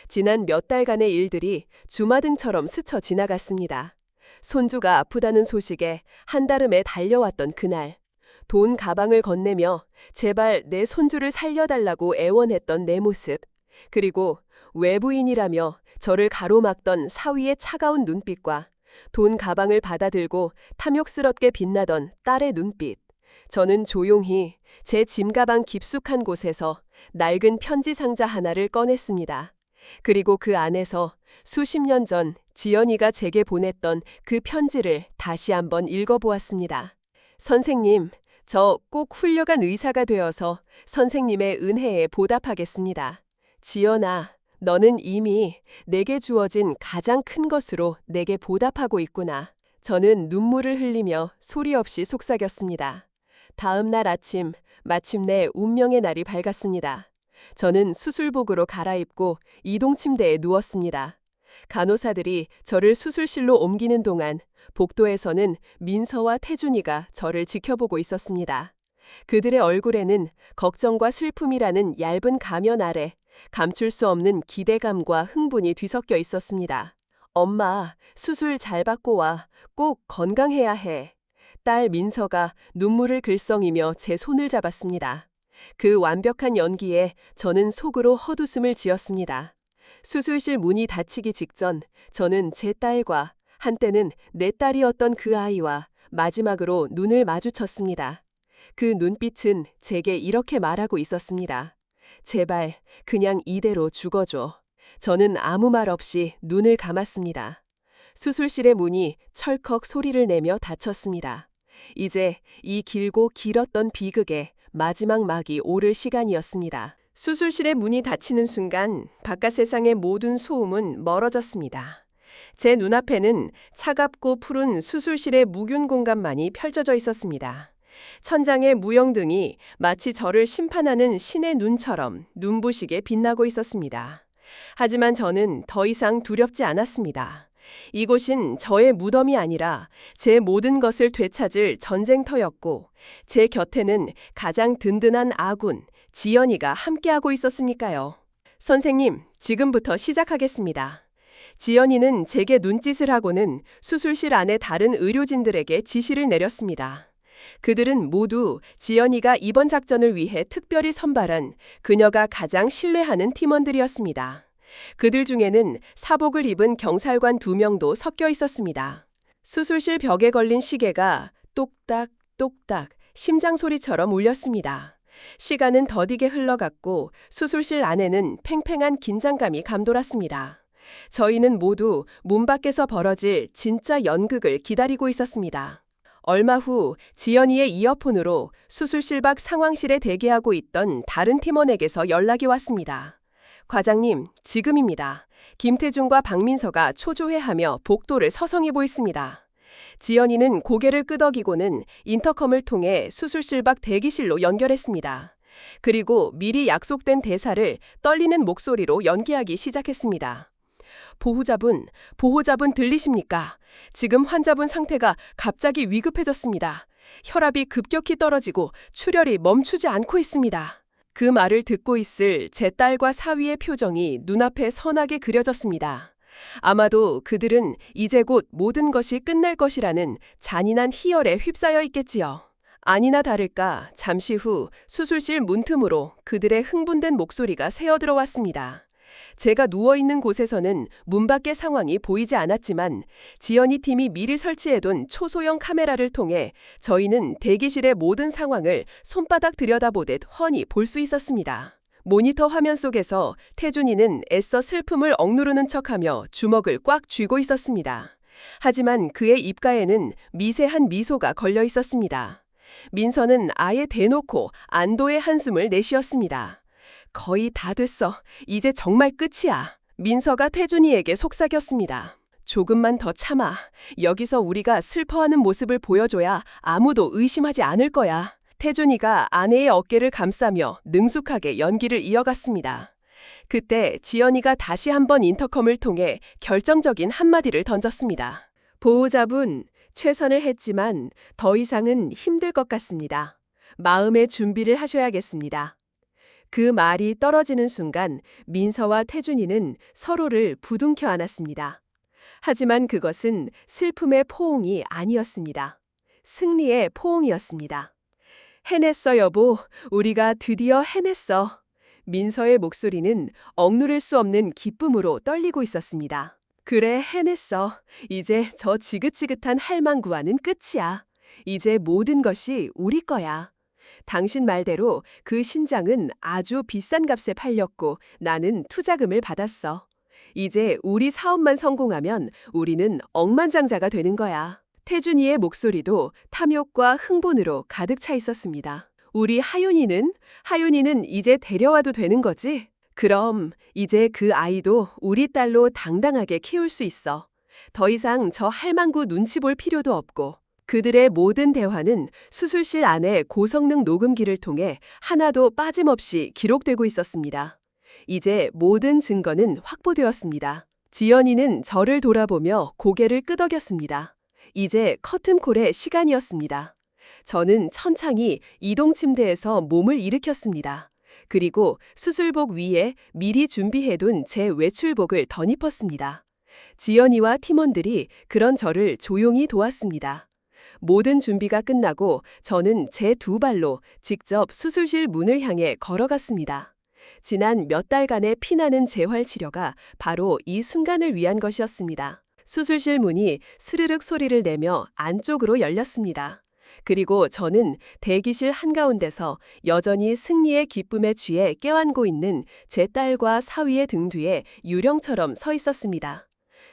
지난 몇 달간의 일들이 주마등처럼 스쳐 지나갔습니다. 손주가 아프다는 소식에 한달음에 달려왔던 그날, 돈 가방을 건네며 제발 내 손주를 살려달라고 애원했던 내 모습, 그리고 외부인이라며 저를 가로막던 사위의 차가운 눈빛과 돈 가방을 받아들고 탐욕스럽게 빛나던 딸의 눈빛, 저는 조용히 제 짐가방 깊숙한 곳에서 낡은 편지 상자 하나를 꺼냈습니다. 그리고 그 안에서 수십 년 전 지연이가 제게 보냈던 그 편지를 다시 한번 읽어보았습니다. 선생님, 저 꼭 훌륭한 의사가 되어서 선생님의 은혜에 보답하겠습니다. 지연아, 너는 이미 내게 주어진 가장 큰 것으로 내게 보답하고 있구나. 저는 눈물을 흘리며 소리 없이 속삭였습니다. 다음 날 아침, 마침내 운명의 날이 밝았습니다. 저는 수술복으로 갈아입고 이동 침대에 누웠습니다. 간호사들이 저를 수술실로 옮기는 동안 복도에서는 민서와 태준이가 저를 지켜보고 있었습니다. 그들의 얼굴에는 걱정과 슬픔이라는 얇은 가면 아래 감출 수 없는 기대감과 흥분이 뒤섞여 있었습니다. 엄마, 수술 잘 받고 와. 꼭 건강해야 해. 딸 민서가 눈물을 글썽이며 제 손을 잡았습니다. 그 완벽한 연기에 저는 속으로 헛웃음을 지었습니다. 수술실 문이 닫히기 직전 저는 제 딸과 한때는 내 딸이었던 그 아이와 마지막으로 눈을 마주쳤습니다. 그 눈빛은 제게 이렇게 말하고 있었습니다. 제발 그냥 이대로 죽어줘. 저는 아무 말 없이 눈을 감았습니다. 수술실의 문이 철컥 소리를 내며 닫혔습니다. 이제 이 길고 길었던 비극의 마지막 막이 오를 시간이었습니다. 수술실의 문이 닫히는 순간 바깥 세상의 모든 소음은 멀어졌습니다. 제 눈앞에는 차갑고 푸른 수술실의 무균 공간만이 펼쳐져 있었습니다. 천장의 무영등이 마치 저를 심판하는 신의 눈처럼 눈부시게 빛나고 있었습니다. 하지만 저는 더 이상 두렵지 않았습니다. 이곳은 저의 무덤이 아니라 제 모든 것을 되찾을 전쟁터였고 제 곁에는 가장 든든한 아군, 지연이가 함께하고 있었으니까요. 선생님, 지금부터 시작하겠습니다. 지연이는 제게 눈짓을 하고는 수술실 안의 다른 의료진들에게 지시를 내렸습니다. 그들은 모두 지연이가 이번 작전을 위해 특별히 선발한 그녀가 가장 신뢰하는 팀원들이었습니다. 그들 중에는 사복을 입은 경찰관 2명도 섞여 있었습니다. 수술실 벽에 걸린 시계가 똑딱 똑딱 심장 소리처럼 울렸습니다. 시간은 더디게 흘러갔고 수술실 안에는 팽팽한 긴장감이 감돌았습니다. 저희는 모두 문 밖에서 벌어질 진짜 연극을 기다리고 있었습니다. 얼마 후 지연이의 이어폰으로 수술실 밖 상황실에 대기하고 있던 다른 팀원에게서 연락이 왔습니다. 과장님, 지금입니다. 김태중과 박민서가 초조해하며 복도를 서성이고 있습니다. 지연이는 고개를 끄덕이고는 인터컴을 통해 수술실 밖 대기실로 연결했습니다. 그리고 미리 약속된 대사를 떨리는 목소리로 연기하기 시작했습니다. 보호자분 들리십니까? 지금 환자분 상태가 갑자기 위급해졌습니다. 혈압이 급격히 떨어지고 출혈이 멈추지 않고 있습니다. 그 말을 듣고 있을 제 딸과 사위의 표정이 눈앞에 선하게 그려졌습니다. 아마도 그들은 이제 곧 모든 것이 끝날 것이라는 잔인한 희열에 휩싸여 있겠지요. 아니나 다를까 잠시 후 수술실 문틈으로 그들의 흥분된 목소리가 새어들어왔습니다. 제가 누워있는 곳에서는 문 밖의 상황이 보이지 않았지만 지연이 팀이 미리 설치해둔 초소형 카메라를 통해 저희는 대기실의 모든 상황을 손바닥 들여다보듯 훤히 볼 수 있었습니다. 모니터 화면 속에서 태준이는 애써 슬픔을 억누르는 척하며 주먹을 꽉 쥐고 있었습니다. 하지만 그의 입가에는 미세한 미소가 걸려 있었습니다. 민서는 아예 대놓고 안도의 한숨을 내쉬었습니다. 거의 다 됐어. 이제 정말 끝이야. 민서가 태준이에게 속삭였습니다. 조금만 더 참아. 여기서 우리가 슬퍼하는 모습을 보여줘야 아무도 의심하지 않을 거야. 태준이가 아내의 어깨를 감싸며 능숙하게 연기를 이어갔습니다. 그때 지연이가 다시 한번 인터컴을 통해 결정적인 한마디를 던졌습니다. 보호자분, 최선을 했지만 더 이상은 힘들 것 같습니다. 마음의 준비를 하셔야겠습니다. 그 말이 떨어지는 순간 민서와 태준이는 서로를 부둥켜 안았습니다. 하지만 그것은 슬픔의 포옹이 아니었습니다. 승리의 포옹이었습니다. 해냈어 여보, 우리가 드디어 해냈어. 민서의 목소리는 억누를 수 없는 기쁨으로 떨리고 있었습니다. 그래, 해냈어. 이제 저 지긋지긋한 할망구와는 끝이야. 이제 모든 것이 우리 거야. 당신 말대로 그 신장은 아주 비싼 값에 팔렸고 나는 투자금을 받았어. 이제 우리 사업만 성공하면 우리는 억만장자가 되는 거야. 태준이의 목소리도 탐욕과 흥분으로 가득 차 있었습니다. 우리 하윤이는 이제 데려와도 되는 거지? 그럼 이제 그 아이도 우리 딸로 당당하게 키울 수 있어. 더 이상 저 할망구 눈치 볼 필요도 없고. 그들의 모든 대화는 수술실 안의 고성능 녹음기를 통해 하나도 빠짐없이 기록되고 있었습니다. 이제 모든 증거는 확보되었습니다. 지연이는 저를 돌아보며 고개를 끄덕였습니다. 이제 커튼콜의 시간이었습니다. 저는 천천히 이동 침대에서 몸을 일으켰습니다. 그리고 수술복 위에 미리 준비해둔 제 외출복을 덧입었습니다. 지연이와 팀원들이 그런 저를 조용히 도왔습니다. 모든 준비가 끝나고 저는 제 두 발로 직접 수술실 문을 향해 걸어갔습니다. 지난 몇 달간의 피나는 재활 치료가 바로 이 순간을 위한 것이었습니다. 수술실 문이 스르륵 소리를 내며 안쪽으로 열렸습니다. 그리고 저는 대기실 한가운데서 여전히 승리의 기쁨에 취해 껴안고 있는 제 딸과 사위의 등 뒤에 유령처럼 서 있었습니다.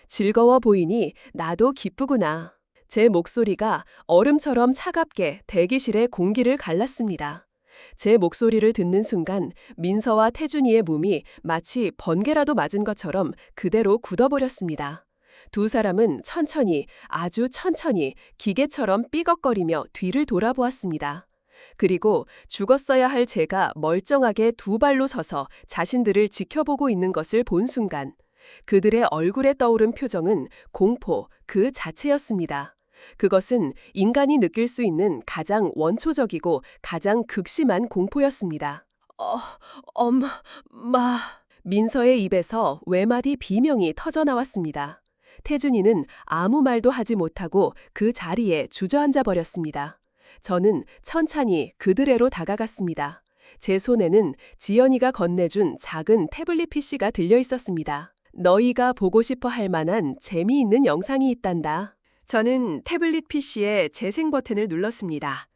즐거워 보이니 나도 기쁘구나. 제 목소리가 얼음처럼 차갑게 대기실의 공기를 갈랐습니다. 제 목소리를 듣는 순간 민서와 태준이의 몸이 마치 번개라도 맞은 것처럼 그대로 굳어버렸습니다. 두 사람은 천천히, 아주 천천히 기계처럼 삐걱거리며 뒤를 돌아보았습니다. 그리고 죽었어야 할 제가 멀쩡하게 두 발로 서서 자신들을 지켜보고 있는 것을 본 순간 그들의 얼굴에 떠오른 표정은 공포 그 자체였습니다. 그것은 인간이 느낄 수 있는 가장 원초적이고 가장 극심한 공포였습니다. 엄마. 민서의 입에서 외마디 비명이 터져나왔습니다. 태준이는 아무 말도 하지 못하고 그 자리에 주저앉아 버렸습니다. 저는 천천히 그들에로 다가갔습니다. 제 손에는 지연이가 건네준 작은 태블릿 PC가 들려 있었습니다. 너희가 보고 싶어 할 만한 재미있는 영상이 있단다. 저는 태블릿 PC의 재생 버튼을 눌렀습니다.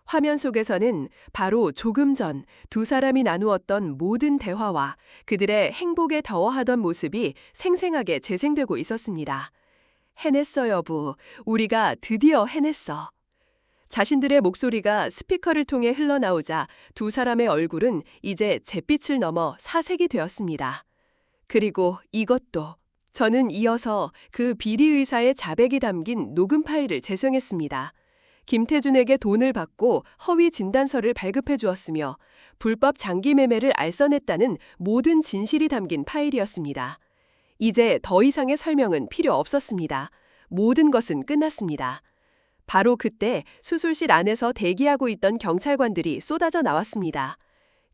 화면 속에서는 바로 조금 전 두 사람이 나누었던 모든 대화와 그들의 행복에 더워하던 모습이 생생하게 재생되고 있었습니다. 해냈어, 여보. 우리가 드디어 해냈어. 자신들의 목소리가 스피커를 통해 흘러나오자 두 사람의 얼굴은 이제 잿빛을 넘어 사색이 되었습니다. 그리고 이것도. 저는 이어서 그 비리의사의 자백이 담긴 녹음 파일을 재생했습니다. 김태준에게 돈을 받고 허위 진단서를 발급해 주었으며 불법 장기 매매를 알선했다는 모든 진실이 담긴 파일이었습니다. 이제 더 이상의 설명은 필요 없었습니다. 모든 것은 끝났습니다. 바로 그때 수술실 안에서 대기하고 있던 경찰관들이 쏟아져 나왔습니다.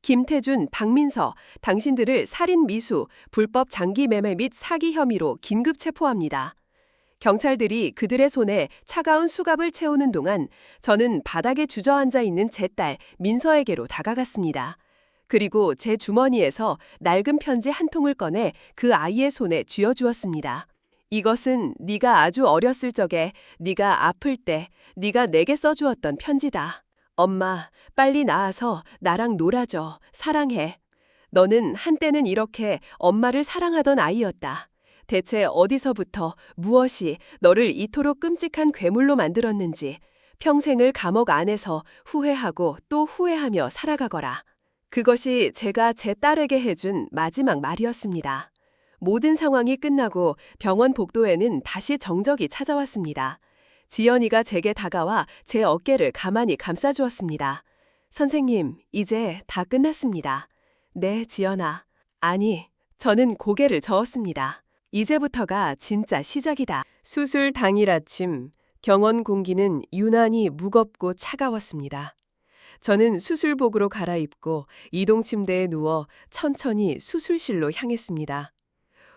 김태준, 박민서, 당신들을 살인 미수, 불법 장기 매매 및 사기 혐의로 긴급 체포합니다. 경찰들이 그들의 손에 차가운 수갑을 채우는 동안 저는 바닥에 주저앉아 있는 제 딸 민서에게로 다가갔습니다. 그리고 제 주머니에서 낡은 편지 한 통을 꺼내 그 아이의 손에 쥐어주었습니다. 이것은 네가 아주 어렸을 적에 네가 아플 때 네가 내게 써주었던 편지다. 엄마, 빨리 나와서 나랑 놀아줘. 사랑해. 너는 한때는 이렇게 엄마를 사랑하던 아이였다. 대체 어디서부터 무엇이 너를 이토록 끔찍한 괴물로 만들었는지 평생을 감옥 안에서 후회하고 또 후회하며 살아가거라. 그것이 제가 제 딸에게 해준 마지막 말이었습니다. 모든 상황이 끝나고 병원 복도에는 다시 정적이 찾아왔습니다. 지연이가 제게 다가와 제 어깨를 가만히 감싸주었습니다. 선생님, 이제 다 끝났습니다. 네, 지연아. 아니, 저는 고개를 저었습니다. 이제부터가 진짜 시작이다. 수술 당일 아침, 병원 공기는 유난히 무겁고 차가웠습니다. 저는 수술복으로 갈아입고 이동 침대에 누워 천천히 수술실로 향했습니다.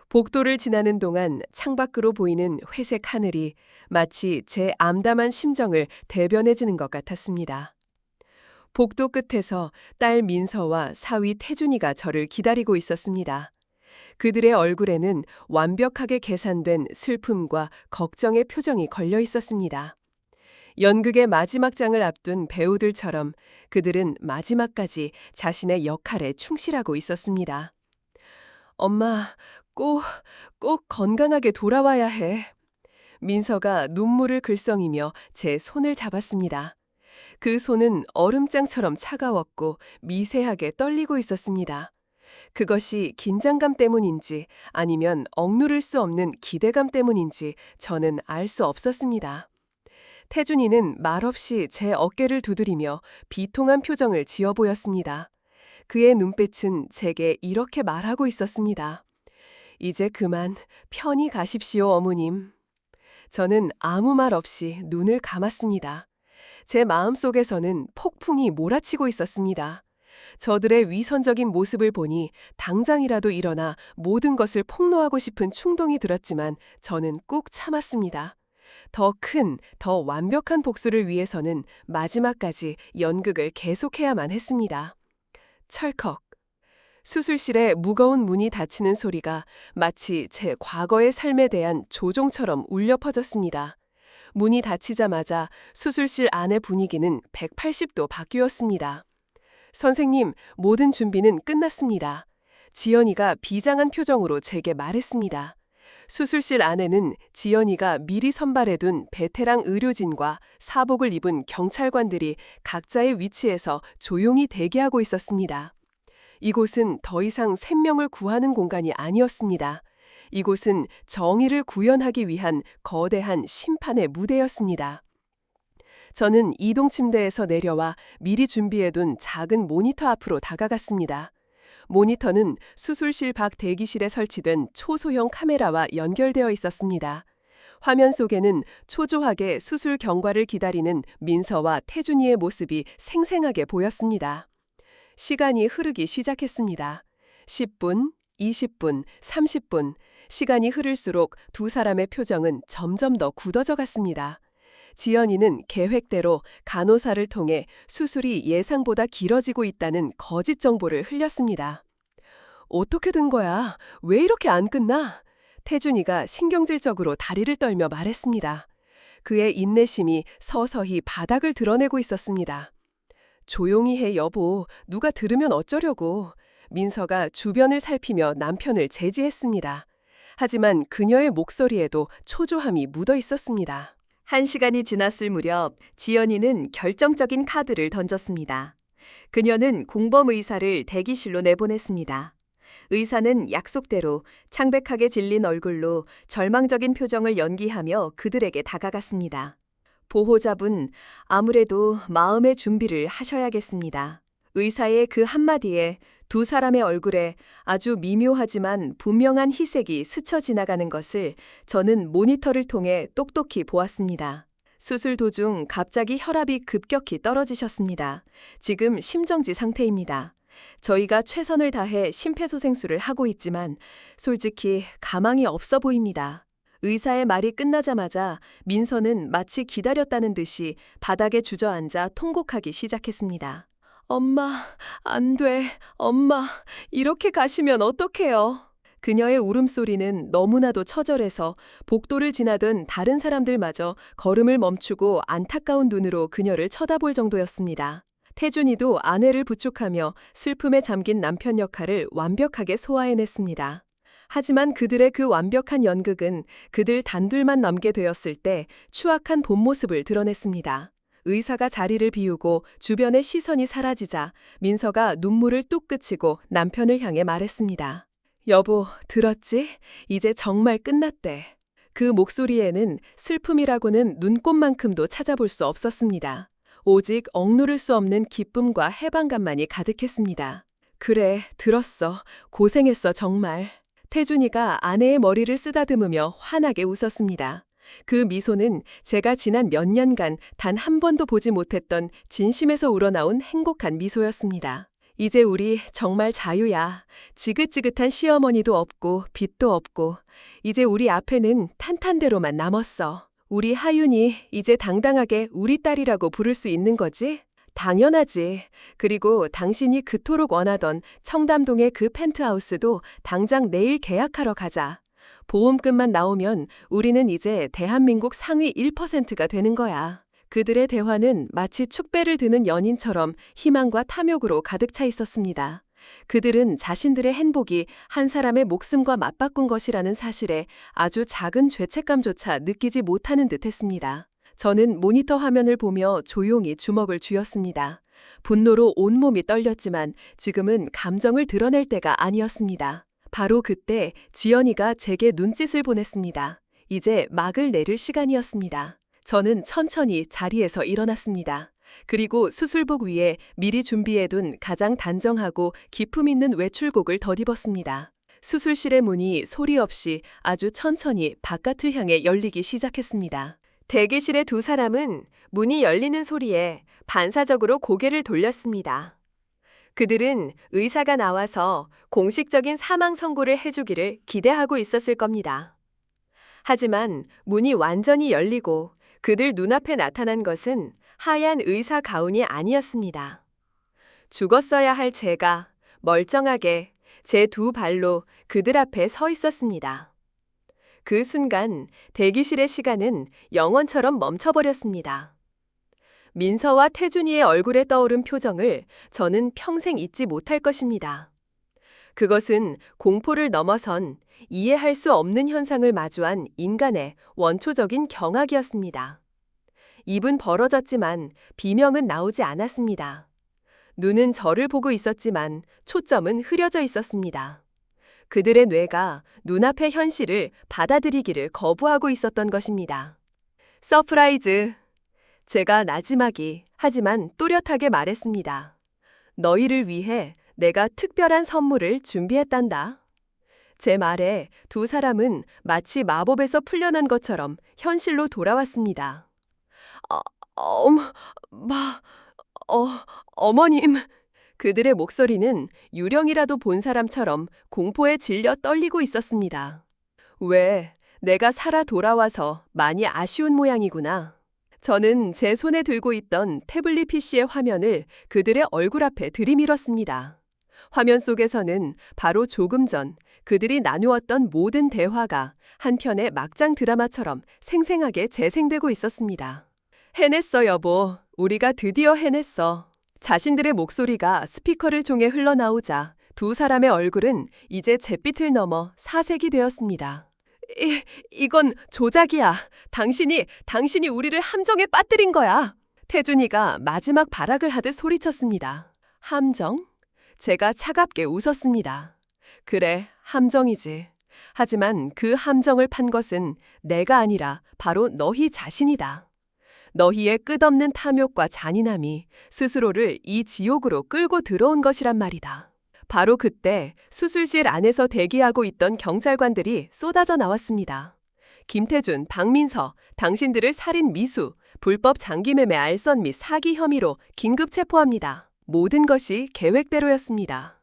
복도를 지나는 동안 창밖으로 보이는 회색 하늘이 마치 제 암담한 심정을 대변해주는 것 같았습니다. 복도 끝에서 딸 민서와 사위 태준이가 저를 기다리고 있었습니다. 그들의 얼굴에는 완벽하게 계산된 슬픔과 걱정의 표정이 걸려 있었습니다. 연극의 마지막 장을 앞둔 배우들처럼 그들은 마지막까지 자신의 역할에 충실하고 있었습니다. 엄마, 꼭 건강하게 돌아와야 해. 민서가 눈물을 글썽이며 제 손을 잡았습니다. 그 손은 얼음장처럼 차가웠고 미세하게 떨리고 있었습니다. 그것이 긴장감 때문인지 아니면 억누를 수 없는 기대감 때문인지 저는 알 수 없었습니다. 태준이는 말없이 제 어깨를 두드리며 비통한 표정을 지어 보였습니다. 그의 눈빛은 제게 이렇게 말하고 있었습니다. 이제 그만 편히 가십시오, 어머님. 저는 아무 말 없이 눈을 감았습니다. 제 마음속에서는 폭풍이 몰아치고 있었습니다. 저들의 위선적인 모습을 보니 당장이라도 일어나 모든 것을 폭로하고 싶은 충동이 들었지만 저는 꾹 참았습니다. 더 큰, 더 완벽한 복수를 위해서는 마지막까지 연극을 계속해야만 했습니다. 철컥. 수술실에 무거운 문이 닫히는 소리가 마치 제 과거의 삶에 대한 조종처럼 울려 퍼졌습니다. 문이 닫히자마자 수술실 안의 분위기는 180도 바뀌었습니다. 선생님, 모든 준비는 끝났습니다. 지연이가 비장한 표정으로 제게 말했습니다. 수술실 안에는 지연이가 미리 선발해둔 베테랑 의료진과 사복을 입은 경찰관들이 각자의 위치에서 조용히 대기하고 있었습니다. 이곳은 더 이상 생명을 구하는 공간이 아니었습니다. 이곳은 정의를 구현하기 위한 거대한 심판의 무대였습니다. 저는 이동 침대에서 내려와 미리 준비해둔 작은 모니터 앞으로 다가갔습니다. 모니터는 수술실 밖 대기실에 설치된 초소형 카메라와 연결되어 있었습니다. 화면 속에는 초조하게 수술 경과를 기다리는 민서와 태준이의 모습이 생생하게 보였습니다. 시간이 흐르기 시작했습니다. 10분, 20분, 30분. 시간이 흐를수록 두 사람의 표정은 점점 더 굳어져 갔습니다. 지연이는 계획대로 간호사를 통해 수술이 예상보다 길어지고 있다는 거짓 정보를 흘렸습니다. 어떻게 된 거야? 왜 이렇게 안 끝나? 태준이가 신경질적으로 다리를 떨며 말했습니다. 그의 인내심이 서서히 바닥을 드러내고 있었습니다. 조용히 해, 여보. 누가 들으면 어쩌려고. 민서가 주변을 살피며 남편을 제지했습니다. 하지만 그녀의 목소리에도 초조함이 묻어 있었습니다. 1시간이 지났을 무렵 지연이는 결정적인 카드를 던졌습니다. 그녀는 공범 의사를 대기실로 내보냈습니다. 의사는 약속대로 창백하게 질린 얼굴로 절망적인 표정을 연기하며 그들에게 다가갔습니다. 보호자분, 아무래도 마음의 준비를 하셔야겠습니다. 의사의 그 한마디에 두 사람의 얼굴에 아주 미묘하지만 분명한 희색이 스쳐 지나가는 것을 저는 모니터를 통해 똑똑히 보았습니다. 수술 도중 갑자기 혈압이 급격히 떨어지셨습니다. 지금 심정지 상태입니다. 저희가 최선을 다해 심폐소생술을 하고 있지만 솔직히 가망이 없어 보입니다. 의사의 말이 끝나자마자 민서는 마치 기다렸다는 듯이 바닥에 주저앉아 통곡하기 시작했습니다. 엄마, 안 돼. 엄마, 이렇게 가시면 어떡해요? 그녀의 울음소리는 너무나도 처절해서 복도를 지나던 다른 사람들마저 걸음을 멈추고 안타까운 눈으로 그녀를 쳐다볼 정도였습니다. 태준이도 아내를 부축하며 슬픔에 잠긴 남편 역할을 완벽하게 소화해냈습니다. 하지만 그들의 그 완벽한 연극은 그들 단둘만 남게 되었을 때 추악한 본 모습을 드러냈습니다. 의사가 자리를 비우고 주변의 시선이 사라지자 민서가 눈물을 뚝 그치고 남편을 향해 말했습니다. 여보, 들었지? 이제 정말 끝났대. 그 목소리에는 슬픔이라고는 눈꼽만큼도 찾아볼 수 없었습니다. 오직 억누를 수 없는 기쁨과 해방감만이 가득했습니다. 그래, 들었어. 고생했어, 정말. 태준이가 아내의 머리를 쓰다듬으며 환하게 웃었습니다. 그 미소는 제가 지난 몇 년간 단 한 번도 보지 못했던 진심에서 우러나온 행복한 미소였습니다. 이제 우리 정말 자유야. 지긋지긋한 시어머니도 없고 빚도 없고 이제 우리 앞에는 탄탄대로만 남았어. 우리 하윤이 이제 당당하게 우리 딸이라고 부를 수 있는 거지? 당연하지. 그리고 당신이 그토록 원하던 청담동의 그 펜트하우스도 당장 내일 계약하러 가자. 보험금만 나오면 우리는 이제 대한민국 상위 1%가 되는 거야. 그들의 대화는 마치 축배를 드는 연인처럼 희망과 탐욕으로 가득 차 있었습니다. 그들은 자신들의 행복이 한 사람의 목숨과 맞바꾼 것이라는 사실에 아주 작은 죄책감조차 느끼지 못하는 듯했습니다. 저는 모니터 화면을 보며 조용히 주먹을 쥐었습니다. 분노로 온몸이 떨렸지만 지금은 감정을 드러낼 때가 아니었습니다. 바로 그때 지연이가 제게 눈짓을 보냈습니다. 이제 막을 내릴 시간이었습니다. 저는 천천히 자리에서 일어났습니다. 그리고 수술복 위에 미리 준비해둔 가장 단정하고 기품 있는 외출곡을 덧입었습니다. 수술실의 문이 소리 없이 아주 천천히 바깥을 향해 열리기 시작했습니다. 대기실의 두 사람은 문이 열리는 소리에 반사적으로 고개를 돌렸습니다. 그들은 의사가 나와서 공식적인 사망 선고를 해주기를 기대하고 있었을 겁니다. 하지만 문이 완전히 열리고 그들 눈앞에 나타난 것은 하얀 의사 가운이 아니었습니다. 죽었어야 할 제가 멀쩡하게 제 두 발로 그들 앞에 서 있었습니다. 그 순간 대기실의 시간은 영원처럼 멈춰버렸습니다. 민서와 태준이의 얼굴에 떠오른 표정을 저는 평생 잊지 못할 것입니다. 그것은 공포를 넘어선 이해할 수 없는 현상을 마주한 인간의 원초적인 경악이었습니다. 입은 벌어졌지만 비명은 나오지 않았습니다. 눈은 저를 보고 있었지만 초점은 흐려져 있었습니다. 그들의 뇌가 눈앞의 현실을 받아들이기를 거부하고 있었던 것입니다. 서프라이즈! 제가 나지막이 하지만 또렷하게 말했습니다. 너희를 위해 내가 특별한 선물을 준비했단다. 제 말에 두 사람은 마치 마법에서 풀려난 것처럼 현실로 돌아왔습니다. 어머님. 그들의 목소리는 유령이라도 본 사람처럼 공포에 질려 떨리고 있었습니다. 왜, 내가 살아 돌아와서 많이 아쉬운 모양이구나. 저는 제 손에 들고 있던 태블릿 PC의 화면을 그들의 얼굴 앞에 들이밀었습니다. 화면 속에서는 바로 조금 전 그들이 나누었던 모든 대화가 한 편의 막장 드라마처럼 생생하게 재생되고 있었습니다. 해냈어, 여보. 우리가 드디어 해냈어. 자신들의 목소리가 스피커를 통해 흘러나오자 두 사람의 얼굴은 이제 잿빛을 넘어 사색이 되었습니다. 이건 조작이야. 당신이 우리를 함정에 빠뜨린 거야. 태준이가 마지막 발악을 하듯 소리쳤습니다. 함정? 제가 차갑게 웃었습니다. 그래, 함정이지. 하지만 그 함정을 판 것은 내가 아니라 바로 너희 자신이다. 너희의 끝없는 탐욕과 잔인함이 스스로를 이 지옥으로 끌고 들어온 것이란 말이다. 바로 그때 수술실 안에서 대기하고 있던 경찰관들이 쏟아져 나왔습니다. 김태준, 박민서, 당신들을 살인 미수, 불법 장기매매 알선 및 사기 혐의로 긴급 체포합니다. 모든 것이 계획대로였습니다.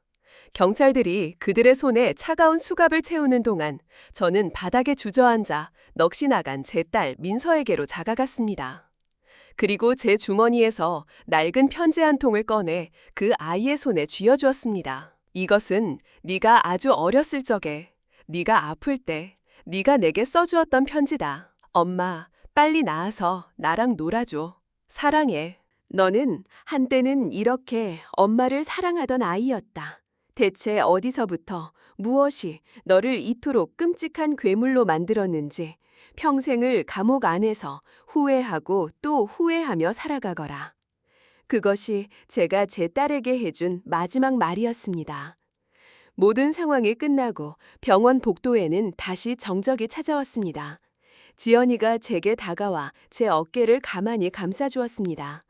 경찰들이 그들의 손에 차가운 수갑을 채우는 동안 저는 바닥에 주저앉아 넋이 나간 제 딸 민서에게로 다가갔습니다. 그리고 제 주머니에서 낡은 편지 한 통을 꺼내 그 아이의 손에 쥐어주었습니다. 이것은 네가 아주 어렸을 적에, 네가 아플 때 네가 내게 써주었던 편지다. 엄마, 빨리 나와서 나랑 놀아줘. 사랑해. 너는 한때는 이렇게 엄마를 사랑하던 아이였다. 대체 어디서부터 무엇이 너를 이토록 끔찍한 괴물로 만들었는지 평생을 감옥 안에서 후회하고 또 후회하며 살아가거라. 그것이 제가 제 딸에게 해준 마지막 말이었습니다. 모든 상황이 끝나고 병원 복도에는 다시 정적이 찾아왔습니다. 지연이가 제게 다가와 제 어깨를 가만히 감싸주었습니다.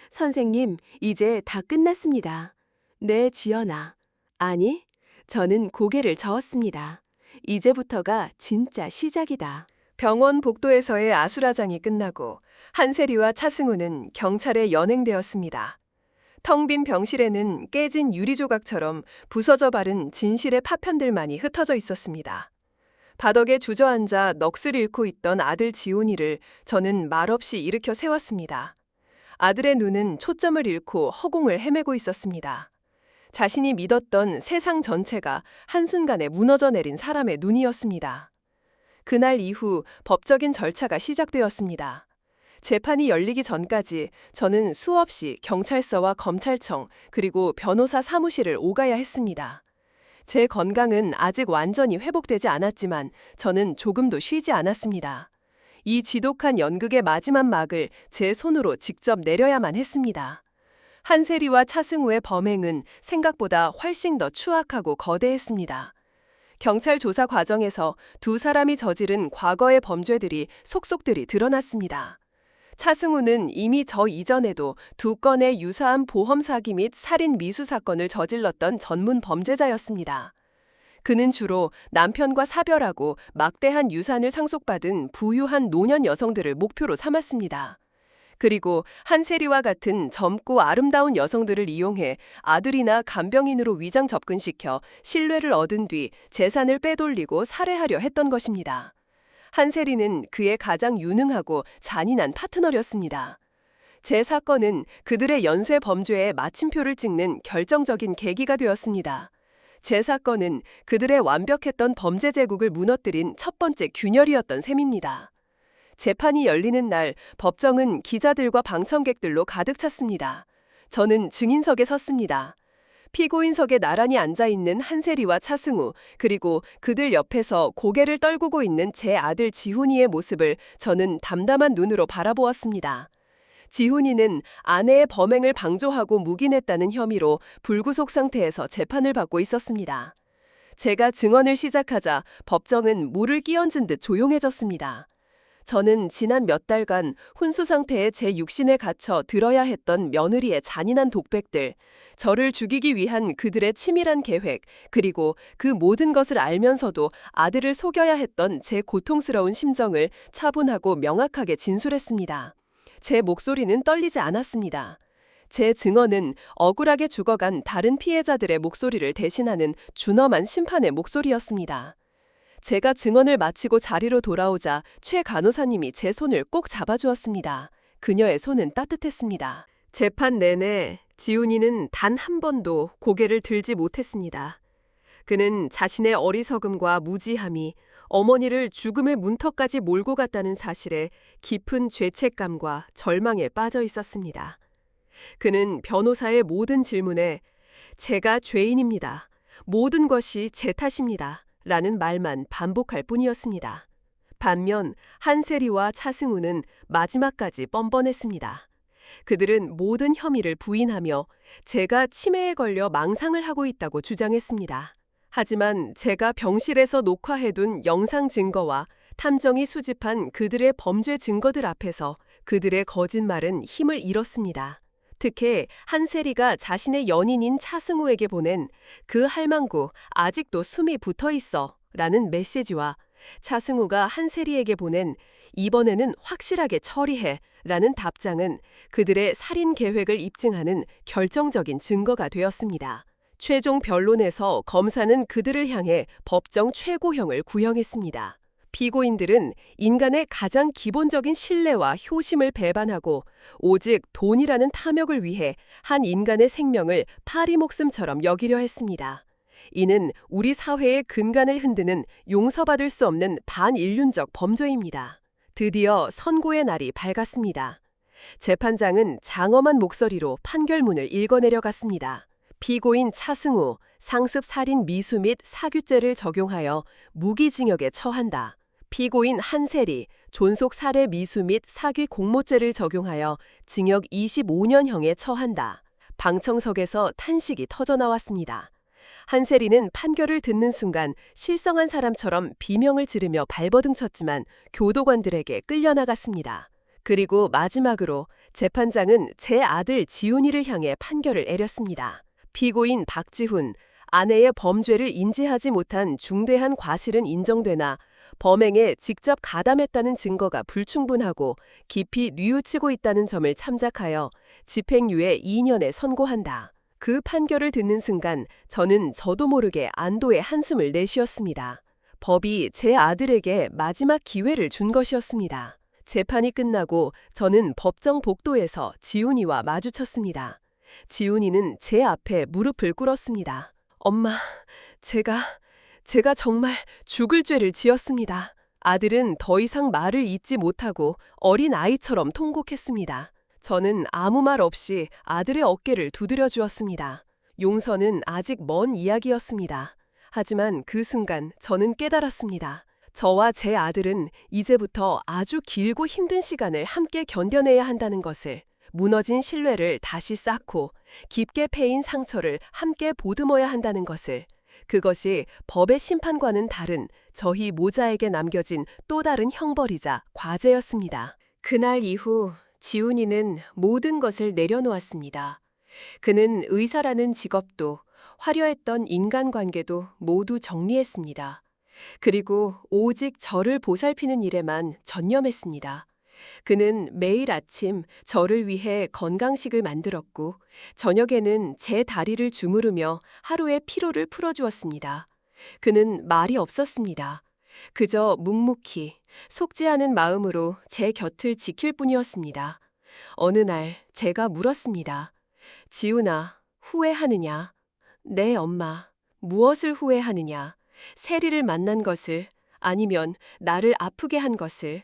선생님, 이제 다 끝났습니다. 네, 지연아. 아니, 저는 고개를 저었습니다. 이제부터가 진짜 시작이다. 병원 복도에서의 아수라장이 끝나고 한세리와 차승우는 경찰에 연행되었습니다. 텅 빈 병실에는 깨진 유리조각처럼 부서져 바른 진실의 파편들만이 흩어져 있었습니다. 바닥에 주저앉아 넋을 잃고 있던 아들 지훈이를 저는 말없이 일으켜 세웠습니다. 아들의 눈은 초점을 잃고 허공을 헤매고 있었습니다. 자신이 믿었던 세상 전체가 한순간에 무너져 내린 사람의 눈이었습니다. 그날 이후 법적인 절차가 시작되었습니다. 재판이 열리기 전까지 저는 수없이 경찰서와 검찰청 그리고 변호사 사무실을 오가야 했습니다. 제 건강은 아직 완전히 회복되지 않았지만 저는 조금도 쉬지 않았습니다. 이 지독한 연극의 마지막 막을 제 손으로 직접 내려야만 했습니다. 한세리와 차승우의 범행은 생각보다 훨씬 더 추악하고 거대했습니다. 경찰 조사 과정에서 두 사람이 저지른 과거의 범죄들이 속속들이 드러났습니다. 차승우는 이미 저 이전에도 두 건의 유사한 보험 사기 및 살인 미수 사건을 저질렀던 전문 범죄자였습니다. 그는 주로 남편과 사별하고 막대한 유산을 상속받은 부유한 노년 여성들을 목표로 삼았습니다. 그리고 한세리와 같은 젊고 아름다운 여성들을 이용해 아들이나 간병인으로 위장 접근시켜 신뢰를 얻은 뒤 재산을 빼돌리고 살해하려 했던 것입니다. 한세리는 그의 가장 유능하고 잔인한 파트너였습니다. 제 사건은 그들의 연쇄 범죄에 마침표를 찍는 결정적인 계기가 되었습니다. 제 사건은 그들의 완벽했던 범죄 제국을 무너뜨린 첫 번째 균열이었던 셈입니다. 재판이 열리는 날 법정은 기자들과 방청객들로 가득 찼습니다. 저는 증인석에 섰습니다. 피고인석에 나란히 앉아있는 한세리와 차승우, 그리고 그들 옆에서 고개를 떨구고 있는 제 아들 지훈이의 모습을 저는 담담한 눈으로 바라보았습니다. 지훈이는 아내의 범행을 방조하고 묵인했다는 혐의로 불구속 상태에서 재판을 받고 있었습니다. 제가 증언을 시작하자 법정은 물을 끼얹은 듯 조용해졌습니다. 저는 지난 몇 달간 혼수 상태의 제 육신에 갇혀 들어야 했던 며느리의 잔인한 독백들, 저를 죽이기 위한 그들의 치밀한 계획, 그리고 그 모든 것을 알면서도 아들을 속여야 했던 제 고통스러운 심정을 차분하고 명확하게 진술했습니다. 제 목소리는 떨리지 않았습니다. 제 증언은 억울하게 죽어간 다른 피해자들의 목소리를 대신하는 준엄한 심판의 목소리였습니다. 제가 증언을 마치고 자리로 돌아오자 최 간호사님이 제 손을 꼭 잡아주었습니다. 그녀의 손은 따뜻했습니다. 재판 내내 지훈이는 단 한 번도 고개를 들지 못했습니다. 그는 자신의 어리석음과 무지함이 어머니를 죽음의 문턱까지 몰고 갔다는 사실에 깊은 죄책감과 절망에 빠져 있었습니다. 그는 변호사의 모든 질문에 제가 죄인입니다. 모든 것이 제 탓입니다. 라는 말만 반복할 뿐이었습니다. 반면 한세리와 차승우는 마지막까지 뻔뻔했습니다. 그들은 모든 혐의를 부인하며 제가 치매에 걸려 망상을 하고 있다고 주장했습니다. 하지만 제가 병실에서 녹화해둔 영상 증거와 탐정이 수집한 그들의 범죄 증거들 앞에서 그들의 거짓말은 힘을 잃었습니다. 특히 한세리가 자신의 연인인 차승우에게 보낸 그 할망구 아직도 숨이 붙어 있어 라는 메시지와 차승우가 한세리에게 보낸 이번에는 확실하게 처리해 라는 답장은 그들의 살인 계획을 입증하는 결정적인 증거가 되었습니다. 최종 변론에서 검사는 그들을 향해 법정 최고형을 구형했습니다. 피고인들은 인간의 가장 기본적인 신뢰와 효심을 배반하고 오직 돈이라는 탐욕을 위해 한 인간의 생명을 파리목숨처럼 여기려 했습니다. 이는 우리 사회의 근간을 흔드는 용서받을 수 없는 반인륜적 범죄입니다. 드디어 선고의 날이 밝았습니다. 재판장은 장엄한 목소리로 판결문을 읽어내려갔습니다. 피고인 차승우, 상습 살인 미수 및 사규죄를 적용하여 무기징역에 처한다. 피고인 한세리, 존속 살해 미수 및 사기 공모죄를 적용하여 징역 25년형에 처한다. 방청석에서 탄식이 터져나왔습니다. 한세리는 판결을 듣는 순간 실성한 사람처럼 비명을 지르며 발버둥 쳤지만 교도관들에게 끌려나갔습니다. 그리고 마지막으로 재판장은 제 아들 지훈이를 향해 판결을 내렸습니다. 피고인 박지훈, 아내의 범죄를 인지하지 못한 중대한 과실은 인정되나 범행에 직접 가담했다는 증거가 불충분하고 깊이 뉘우치고 있다는 점을 참작하여 집행유예 2년에 선고한다. 그 판결을 듣는 순간 저는 저도 모르게 안도의 한숨을 내쉬었습니다. 법이 제 아들에게 마지막 기회를 준 것이었습니다. 재판이 끝나고 저는 법정 복도에서 지훈이와 마주쳤습니다. 지훈이는 제 앞에 무릎을 꿇었습니다. 엄마, 제가 정말 죽을 죄를 지었습니다. 아들은 더 이상 말을 잇지 못하고 어린 아이처럼 통곡했습니다. 저는 아무 말 없이 아들의 어깨를 두드려 주었습니다. 용서는 아직 먼 이야기였습니다. 하지만 그 순간 저는 깨달았습니다. 저와 제 아들은 이제부터 아주 길고 힘든 시간을 함께 견뎌내야 한다는 것을, 무너진 신뢰를 다시 쌓고 깊게 패인 상처를 함께 보듬어야 한다는 것을, 그것이 법의 심판과는 다른 저희 모자에게 남겨진 또 다른 형벌이자 과제였습니다. 그날 이후 지훈이는 모든 것을 내려놓았습니다. 그는 의사라는 직업도 화려했던 인간관계도 모두 정리했습니다. 그리고 오직 저를 보살피는 일에만 전념했습니다. 그는 매일 아침 저를 위해 건강식을 만들었고 저녁에는 제 다리를 주무르며 하루의 피로를 풀어주었습니다. 그는 말이 없었습니다. 그저 묵묵히 속지 않은 마음으로 제 곁을 지킬 뿐이었습니다. 어느 날 제가 물었습니다. 지훈아, 후회하느냐? 네, 엄마. 무엇을 후회하느냐? 세리를 만난 것을, 아니면 나를 아프게 한 것을.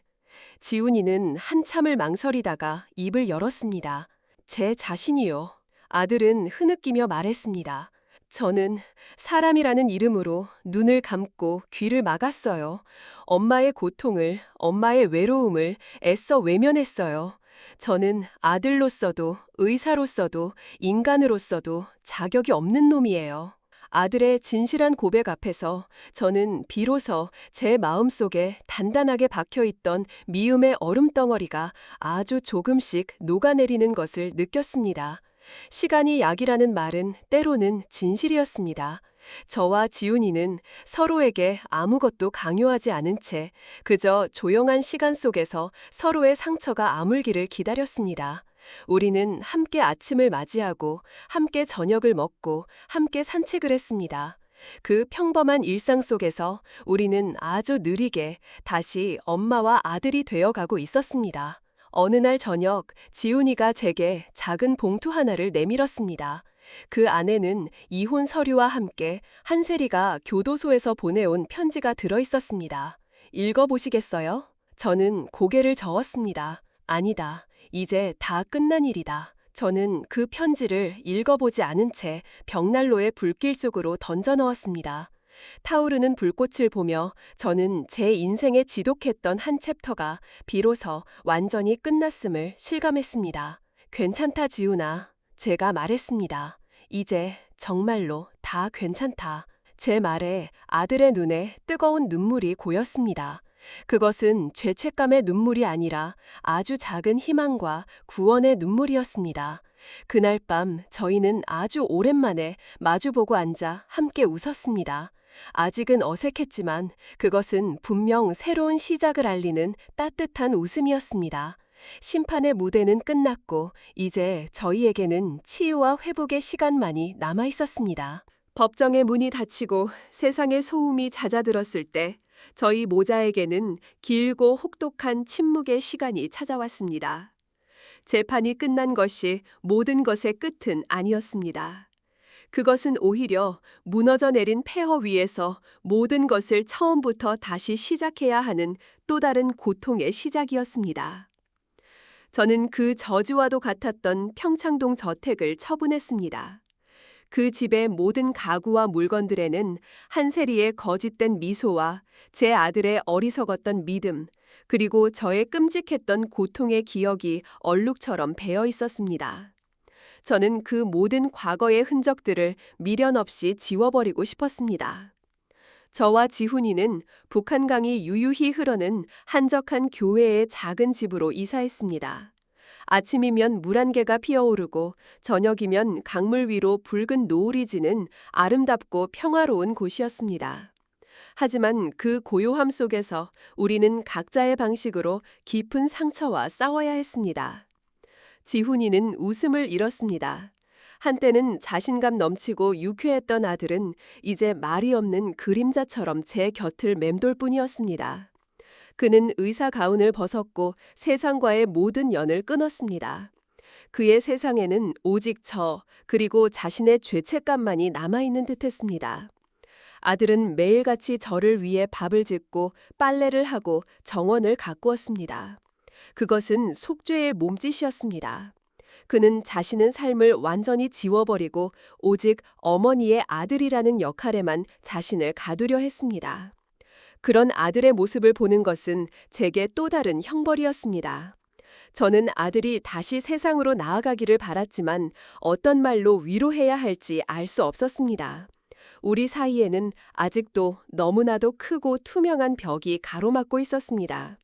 지훈이는 한참을 망설이다가 입을 열었습니다. 제 자신이요. 아들은 흐느끼며 말했습니다. 저는 사람이라는 이름으로 눈을 감고 귀를 막았어요. 엄마의 고통을, 엄마의 외로움을 애써 외면했어요. 저는 아들로서도, 의사로서도, 인간으로서도 자격이 없는 놈이에요. 아들의 진실한 고백 앞에서 저는 비로소 제 마음속에 단단하게 박혀있던 미움의 얼음덩어리가 아주 조금씩 녹아내리는 것을 느꼈습니다. 시간이 약이라는 말은 때로는 진실이었습니다. 저와 지훈이는 서로에게 아무것도 강요하지 않은 채 그저 조용한 시간 속에서 서로의 상처가 아물기를 기다렸습니다. 우리는 함께 아침을 맞이하고 함께 저녁을 먹고 함께 산책을 했습니다. 그 평범한 일상 속에서 우리는 아주 느리게 다시 엄마와 아들이 되어가고 있었습니다. 어느 날 저녁 지훈이가 제게 작은 봉투 하나를 내밀었습니다. 그 안에는 이혼 서류와 함께 한세리가 교도소에서 보내온 편지가 들어 있었습니다. 읽어보시겠어요? 저는 고개를 저었습니다. 아니다. 이제 다 끝난 일이다. 저는 그 편지를 읽어보지 않은 채 벽난로의 불길 속으로 던져 넣었습니다. 타오르는 불꽃을 보며 저는 제 인생에 지독했던 한 챕터가 비로소 완전히 끝났음을 실감했습니다. 괜찮다, 지훈아. 제가 말했습니다. 이제 정말로 다 괜찮다. 제 말에 아들의 눈에 뜨거운 눈물이 고였습니다. 그것은 죄책감의 눈물이 아니라 아주 작은 희망과 구원의 눈물이었습니다. 그날 밤 저희는 아주 오랜만에 마주보고 앉아 함께 웃었습니다. 아직은 어색했지만 그것은 분명 새로운 시작을 알리는 따뜻한 웃음이었습니다. 심판의 무대는 끝났고 이제 저희에게는 치유와 회복의 시간만이 남아 있었습니다. 법정의 문이 닫히고 세상의 소음이 잦아들었을 때 저희 모자에게는 길고 혹독한 침묵의 시간이 찾아왔습니다. 재판이 끝난 것이 모든 것의 끝은 아니었습니다. 그것은 오히려 무너져 내린 폐허 위에서 모든 것을 처음부터 다시 시작해야 하는 또 다른 고통의 시작이었습니다. 저는 그 저주와도 같았던 평창동 저택을 처분했습니다. 그 집의 모든 가구와 물건들에는 한세리의 거짓된 미소와 제 아들의 어리석었던 믿음, 그리고 저의 끔찍했던 고통의 기억이 얼룩처럼 배어 있었습니다. 저는 그 모든 과거의 흔적들을 미련 없이 지워버리고 싶었습니다. 저와 지훈이는 북한강이 유유히 흐르는 한적한 교회의 작은 집으로 이사했습니다. 아침이면 물 한 개가 피어오르고 저녁이면 강물 위로 붉은 노을이 지는 아름답고 평화로운 곳이었습니다. 하지만 그 고요함 속에서 우리는 각자의 방식으로 깊은 상처와 싸워야 했습니다. 지훈이는 웃음을 잃었습니다. 한때는 자신감 넘치고 유쾌했던 아들은 이제 말이 없는 그림자처럼 제 곁을 맴돌 뿐이었습니다. 그는 의사 가운을 벗었고 세상과의 모든 연을 끊었습니다. 그의 세상에는 오직 저, 그리고 자신의 죄책감만이 남아있는 듯했습니다. 아들은 매일같이 저를 위해 밥을 짓고 빨래를 하고 정원을 가꾸었습니다. 그것은 속죄의 몸짓이었습니다. 그는 자신은 삶을 완전히 지워버리고 오직 어머니의 아들이라는 역할에만 자신을 가두려 했습니다. 그런 아들의 모습을 보는 것은 제게 또 다른 형벌이었습니다. 저는 아들이 다시 세상으로 나아가기를 바랐지만 어떤 말로 위로해야 할지 알 수 없었습니다. 우리 사이에는 아직도 너무나도 크고 투명한 벽이 가로막고 있었습니다.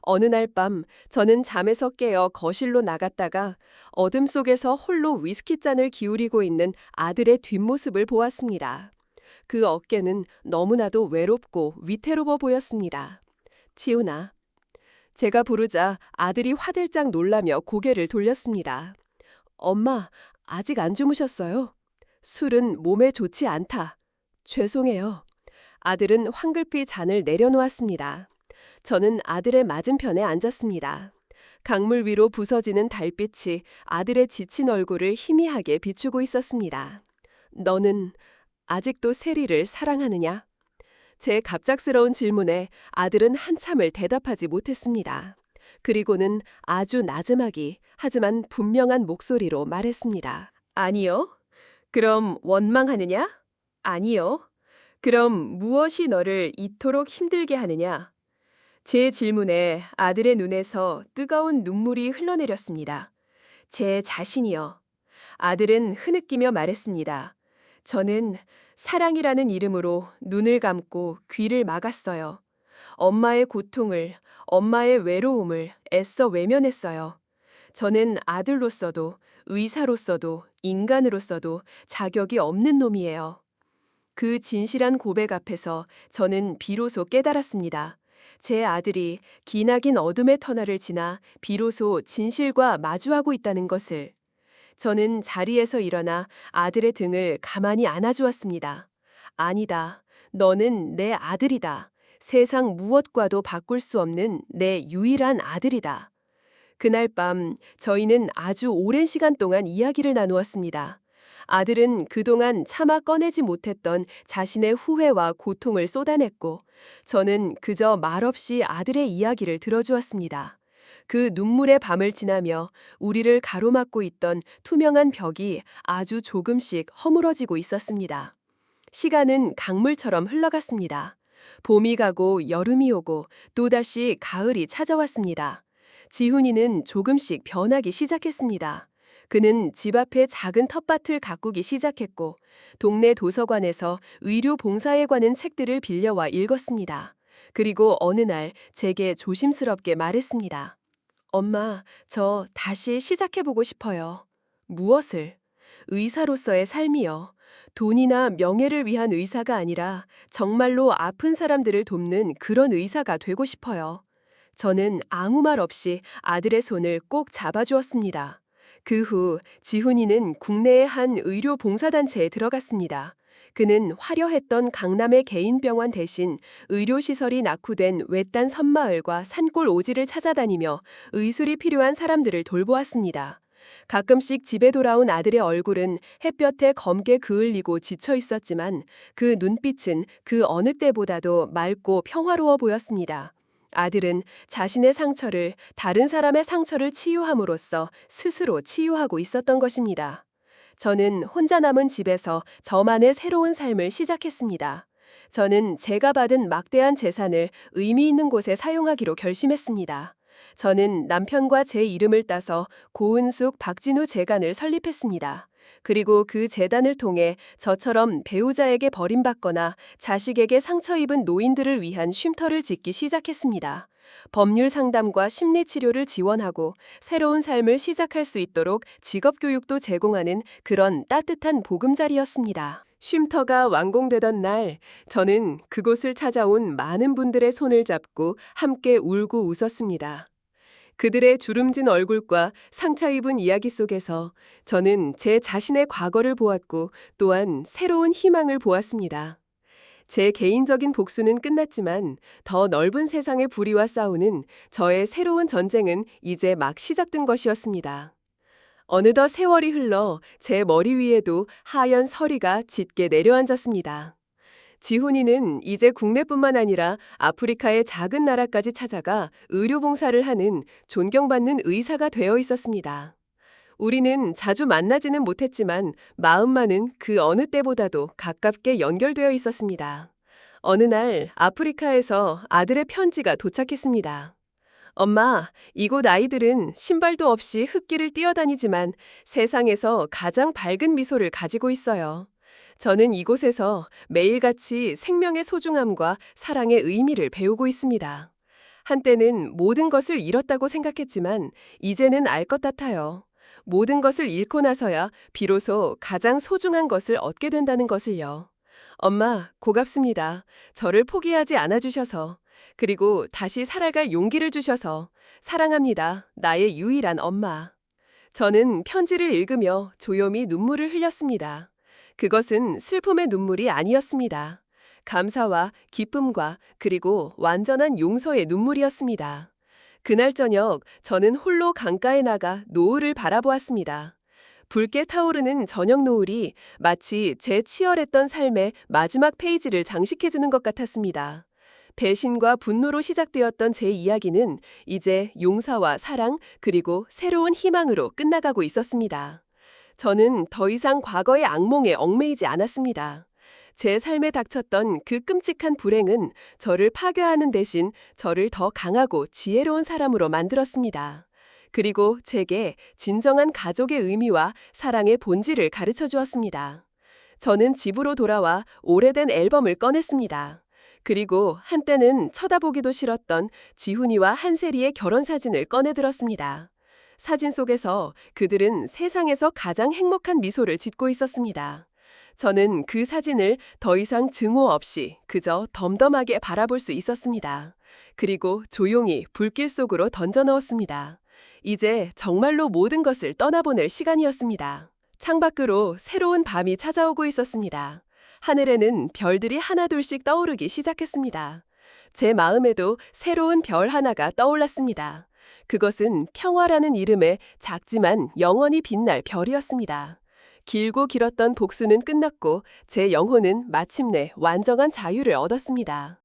어느 날 밤 저는 잠에서 깨어 거실로 나갔다가 어둠 속에서 홀로 위스키 잔을 기울이고 있는 아들의 뒷모습을 보았습니다. 그 어깨는 너무나도 외롭고 위태로워 보였습니다. 지훈아. 제가 부르자 아들이 화들짝 놀라며 고개를 돌렸습니다. 엄마, 아직 안 주무셨어요? 술은 몸에 좋지 않다. 죄송해요. 아들은 황급히 잔을 내려놓았습니다. 저는 아들의 맞은편에 앉았습니다. 강물 위로 부서지는 달빛이 아들의 지친 얼굴을 희미하게 비추고 있었습니다. 너는 아직도 세리를 사랑하느냐? 제 갑작스러운 질문에 아들은 한참을 대답하지 못했습니다. 그리고는 아주 나지막이 하지만 분명한 목소리로 말했습니다. 아니요. 그럼 원망하느냐? 아니요. 그럼 무엇이 너를 이토록 힘들게 하느냐? 제 질문에 아들의 눈에서 뜨거운 눈물이 흘러내렸습니다. 제 자신이요. 아들은 흐느끼며 말했습니다. 저는 사랑이라는 이름으로 눈을 감고 귀를 막았어요. 엄마의 고통을, 엄마의 외로움을 애써 외면했어요. 저는 아들로서도, 의사로서도, 인간으로서도 자격이 없는 놈이에요. 그 진실한 고백 앞에서 저는 비로소 깨달았습니다. 제 아들이 기나긴 어둠의 터널을 지나 비로소 진실과 마주하고 있다는 것을. 저는 자리에서 일어나 아들의 등을 가만히 안아주었습니다. 아니다. 너는 내 아들이다. 세상 무엇과도 바꿀 수 없는 내 유일한 아들이다. 그날 밤 저희는 아주 오랜 시간 동안 이야기를 나누었습니다. 아들은 그동안 차마 꺼내지 못했던 자신의 후회와 고통을 쏟아냈고 저는 그저 말없이 아들의 이야기를 들어주었습니다. 그 눈물의 밤을 지나며 우리를 가로막고 있던 투명한 벽이 아주 조금씩 허물어지고 있었습니다. 시간은 강물처럼 흘러갔습니다. 봄이 가고 여름이 오고 또다시 가을이 찾아왔습니다. 지훈이는 조금씩 변하기 시작했습니다. 그는 집 앞에 작은 텃밭을 가꾸기 시작했고 동네 도서관에서 의료 봉사에 관한 책들을 빌려와 읽었습니다. 그리고 어느 날 제게 조심스럽게 말했습니다. 엄마, 저 다시 시작해보고 싶어요. 무엇을? 의사로서의 삶이요. 돈이나 명예를 위한 의사가 아니라 정말로 아픈 사람들을 돕는 그런 의사가 되고 싶어요. 저는 아무 말 없이 아들의 손을 꼭 잡아주었습니다. 그 후 지훈이는 국내의 한 의료 봉사단체에 들어갔습니다. 그는 화려했던 강남의 개인 병원 대신 의료시설이 낙후된 외딴 섬마을과 산골 오지를 찾아다니며 의술이 필요한 사람들을 돌보았습니다. 가끔씩 집에 돌아온 아들의 얼굴은 햇볕에 검게 그을리고 지쳐 있었지만 그 눈빛은 그 어느 때보다도 맑고 평화로워 보였습니다. 아들은 자신의 상처를 다른 사람의 상처를 치유함으로써 스스로 치유하고 있었던 것입니다. 저는 혼자 남은 집에서 저만의 새로운 삶을 시작했습니다. 저는 제가 받은 막대한 재산을 의미 있는 곳에 사용하기로 결심했습니다. 저는 남편과 제 이름을 따서 고은숙 박진우 재단을 설립했습니다. 그리고 그 재단을 통해 저처럼 배우자에게 버림받거나 자식에게 상처 입은 노인들을 위한 쉼터를 짓기 시작했습니다. 법률 상담과 심리 치료를 지원하고 새로운 삶을 시작할 수 있도록 직업 교육도 제공하는 그런 따뜻한 보금자리였습니다. 쉼터가 완공되던 날, 저는 그곳을 찾아온 많은 분들의 손을 잡고 함께 울고 웃었습니다. 그들의 주름진 얼굴과 상처 입은 이야기 속에서 저는 제 자신의 과거를 보았고 또한 새로운 희망을 보았습니다. 제 개인적인 복수는 끝났지만 더 넓은 세상의 불의와 싸우는 저의 새로운 전쟁은 이제 막 시작된 것이었습니다. 어느덧 세월이 흘러 제 머리 위에도 하얀 서리가 짙게 내려앉았습니다. 지훈이는 이제 국내뿐만 아니라 아프리카의 작은 나라까지 찾아가 의료봉사를 하는 존경받는 의사가 되어 있었습니다. 우리는 자주 만나지는 못했지만 마음만은 그 어느 때보다도 가깝게 연결되어 있었습니다. 어느 날 아프리카에서 아들의 편지가 도착했습니다. 엄마, 이곳 아이들은 신발도 없이 흙길을 뛰어다니지만 세상에서 가장 밝은 미소를 가지고 있어요. 저는 이곳에서 매일같이 생명의 소중함과 사랑의 의미를 배우고 있습니다. 한때는 모든 것을 잃었다고 생각했지만 이제는 알 것 같아요. 모든 것을 잃고 나서야 비로소 가장 소중한 것을 얻게 된다는 것을요. 엄마, 고맙습니다. 저를 포기하지 않아주셔서, 그리고 다시 살아갈 용기를 주셔서 사랑합니다. 나의 유일한 엄마. 저는 편지를 읽으며 조용히 눈물을 흘렸습니다. 그것은 슬픔의 눈물이 아니었습니다. 감사와 기쁨과 그리고 완전한 용서의 눈물이었습니다. 그날 저녁 저는 홀로 강가에 나가 노을을 바라보았습니다. 붉게 타오르는 저녁 노을이 마치 제 치열했던 삶의 마지막 페이지를 장식해주는 것 같았습니다. 배신과 분노로 시작되었던 제 이야기는 이제 용서와 사랑 그리고 새로운 희망으로 끝나가고 있었습니다. 저는 더 이상 과거의 악몽에 얽매이지 않았습니다. 제 삶에 닥쳤던 그 끔찍한 불행은 저를 파괴하는 대신 저를 더 강하고 지혜로운 사람으로 만들었습니다. 그리고 제게 진정한 가족의 의미와 사랑의 본질을 가르쳐 주었습니다. 저는 집으로 돌아와 오래된 앨범을 꺼냈습니다. 그리고 한때는 쳐다보기도 싫었던 지훈이와 한세리의 결혼 사진을 꺼내들었습니다. 사진 속에서 그들은 세상에서 가장 행복한 미소를 짓고 있었습니다. 저는 그 사진을 더 이상 증오 없이 그저 덤덤하게 바라볼 수 있었습니다. 그리고 조용히 불길 속으로 던져 넣었습니다. 이제 정말로 모든 것을 떠나보낼 시간이었습니다. 창밖으로 새로운 밤이 찾아오고 있었습니다. 하늘에는 별들이 하나둘씩 떠오르기 시작했습니다. 제 마음에도 새로운 별 하나가 떠올랐습니다. 그것은 평화라는 이름의 작지만 영원히 빛날 별이었습니다. 길고 길었던 복수는 끝났고 제 영혼은 마침내 완전한 자유를 얻었습니다.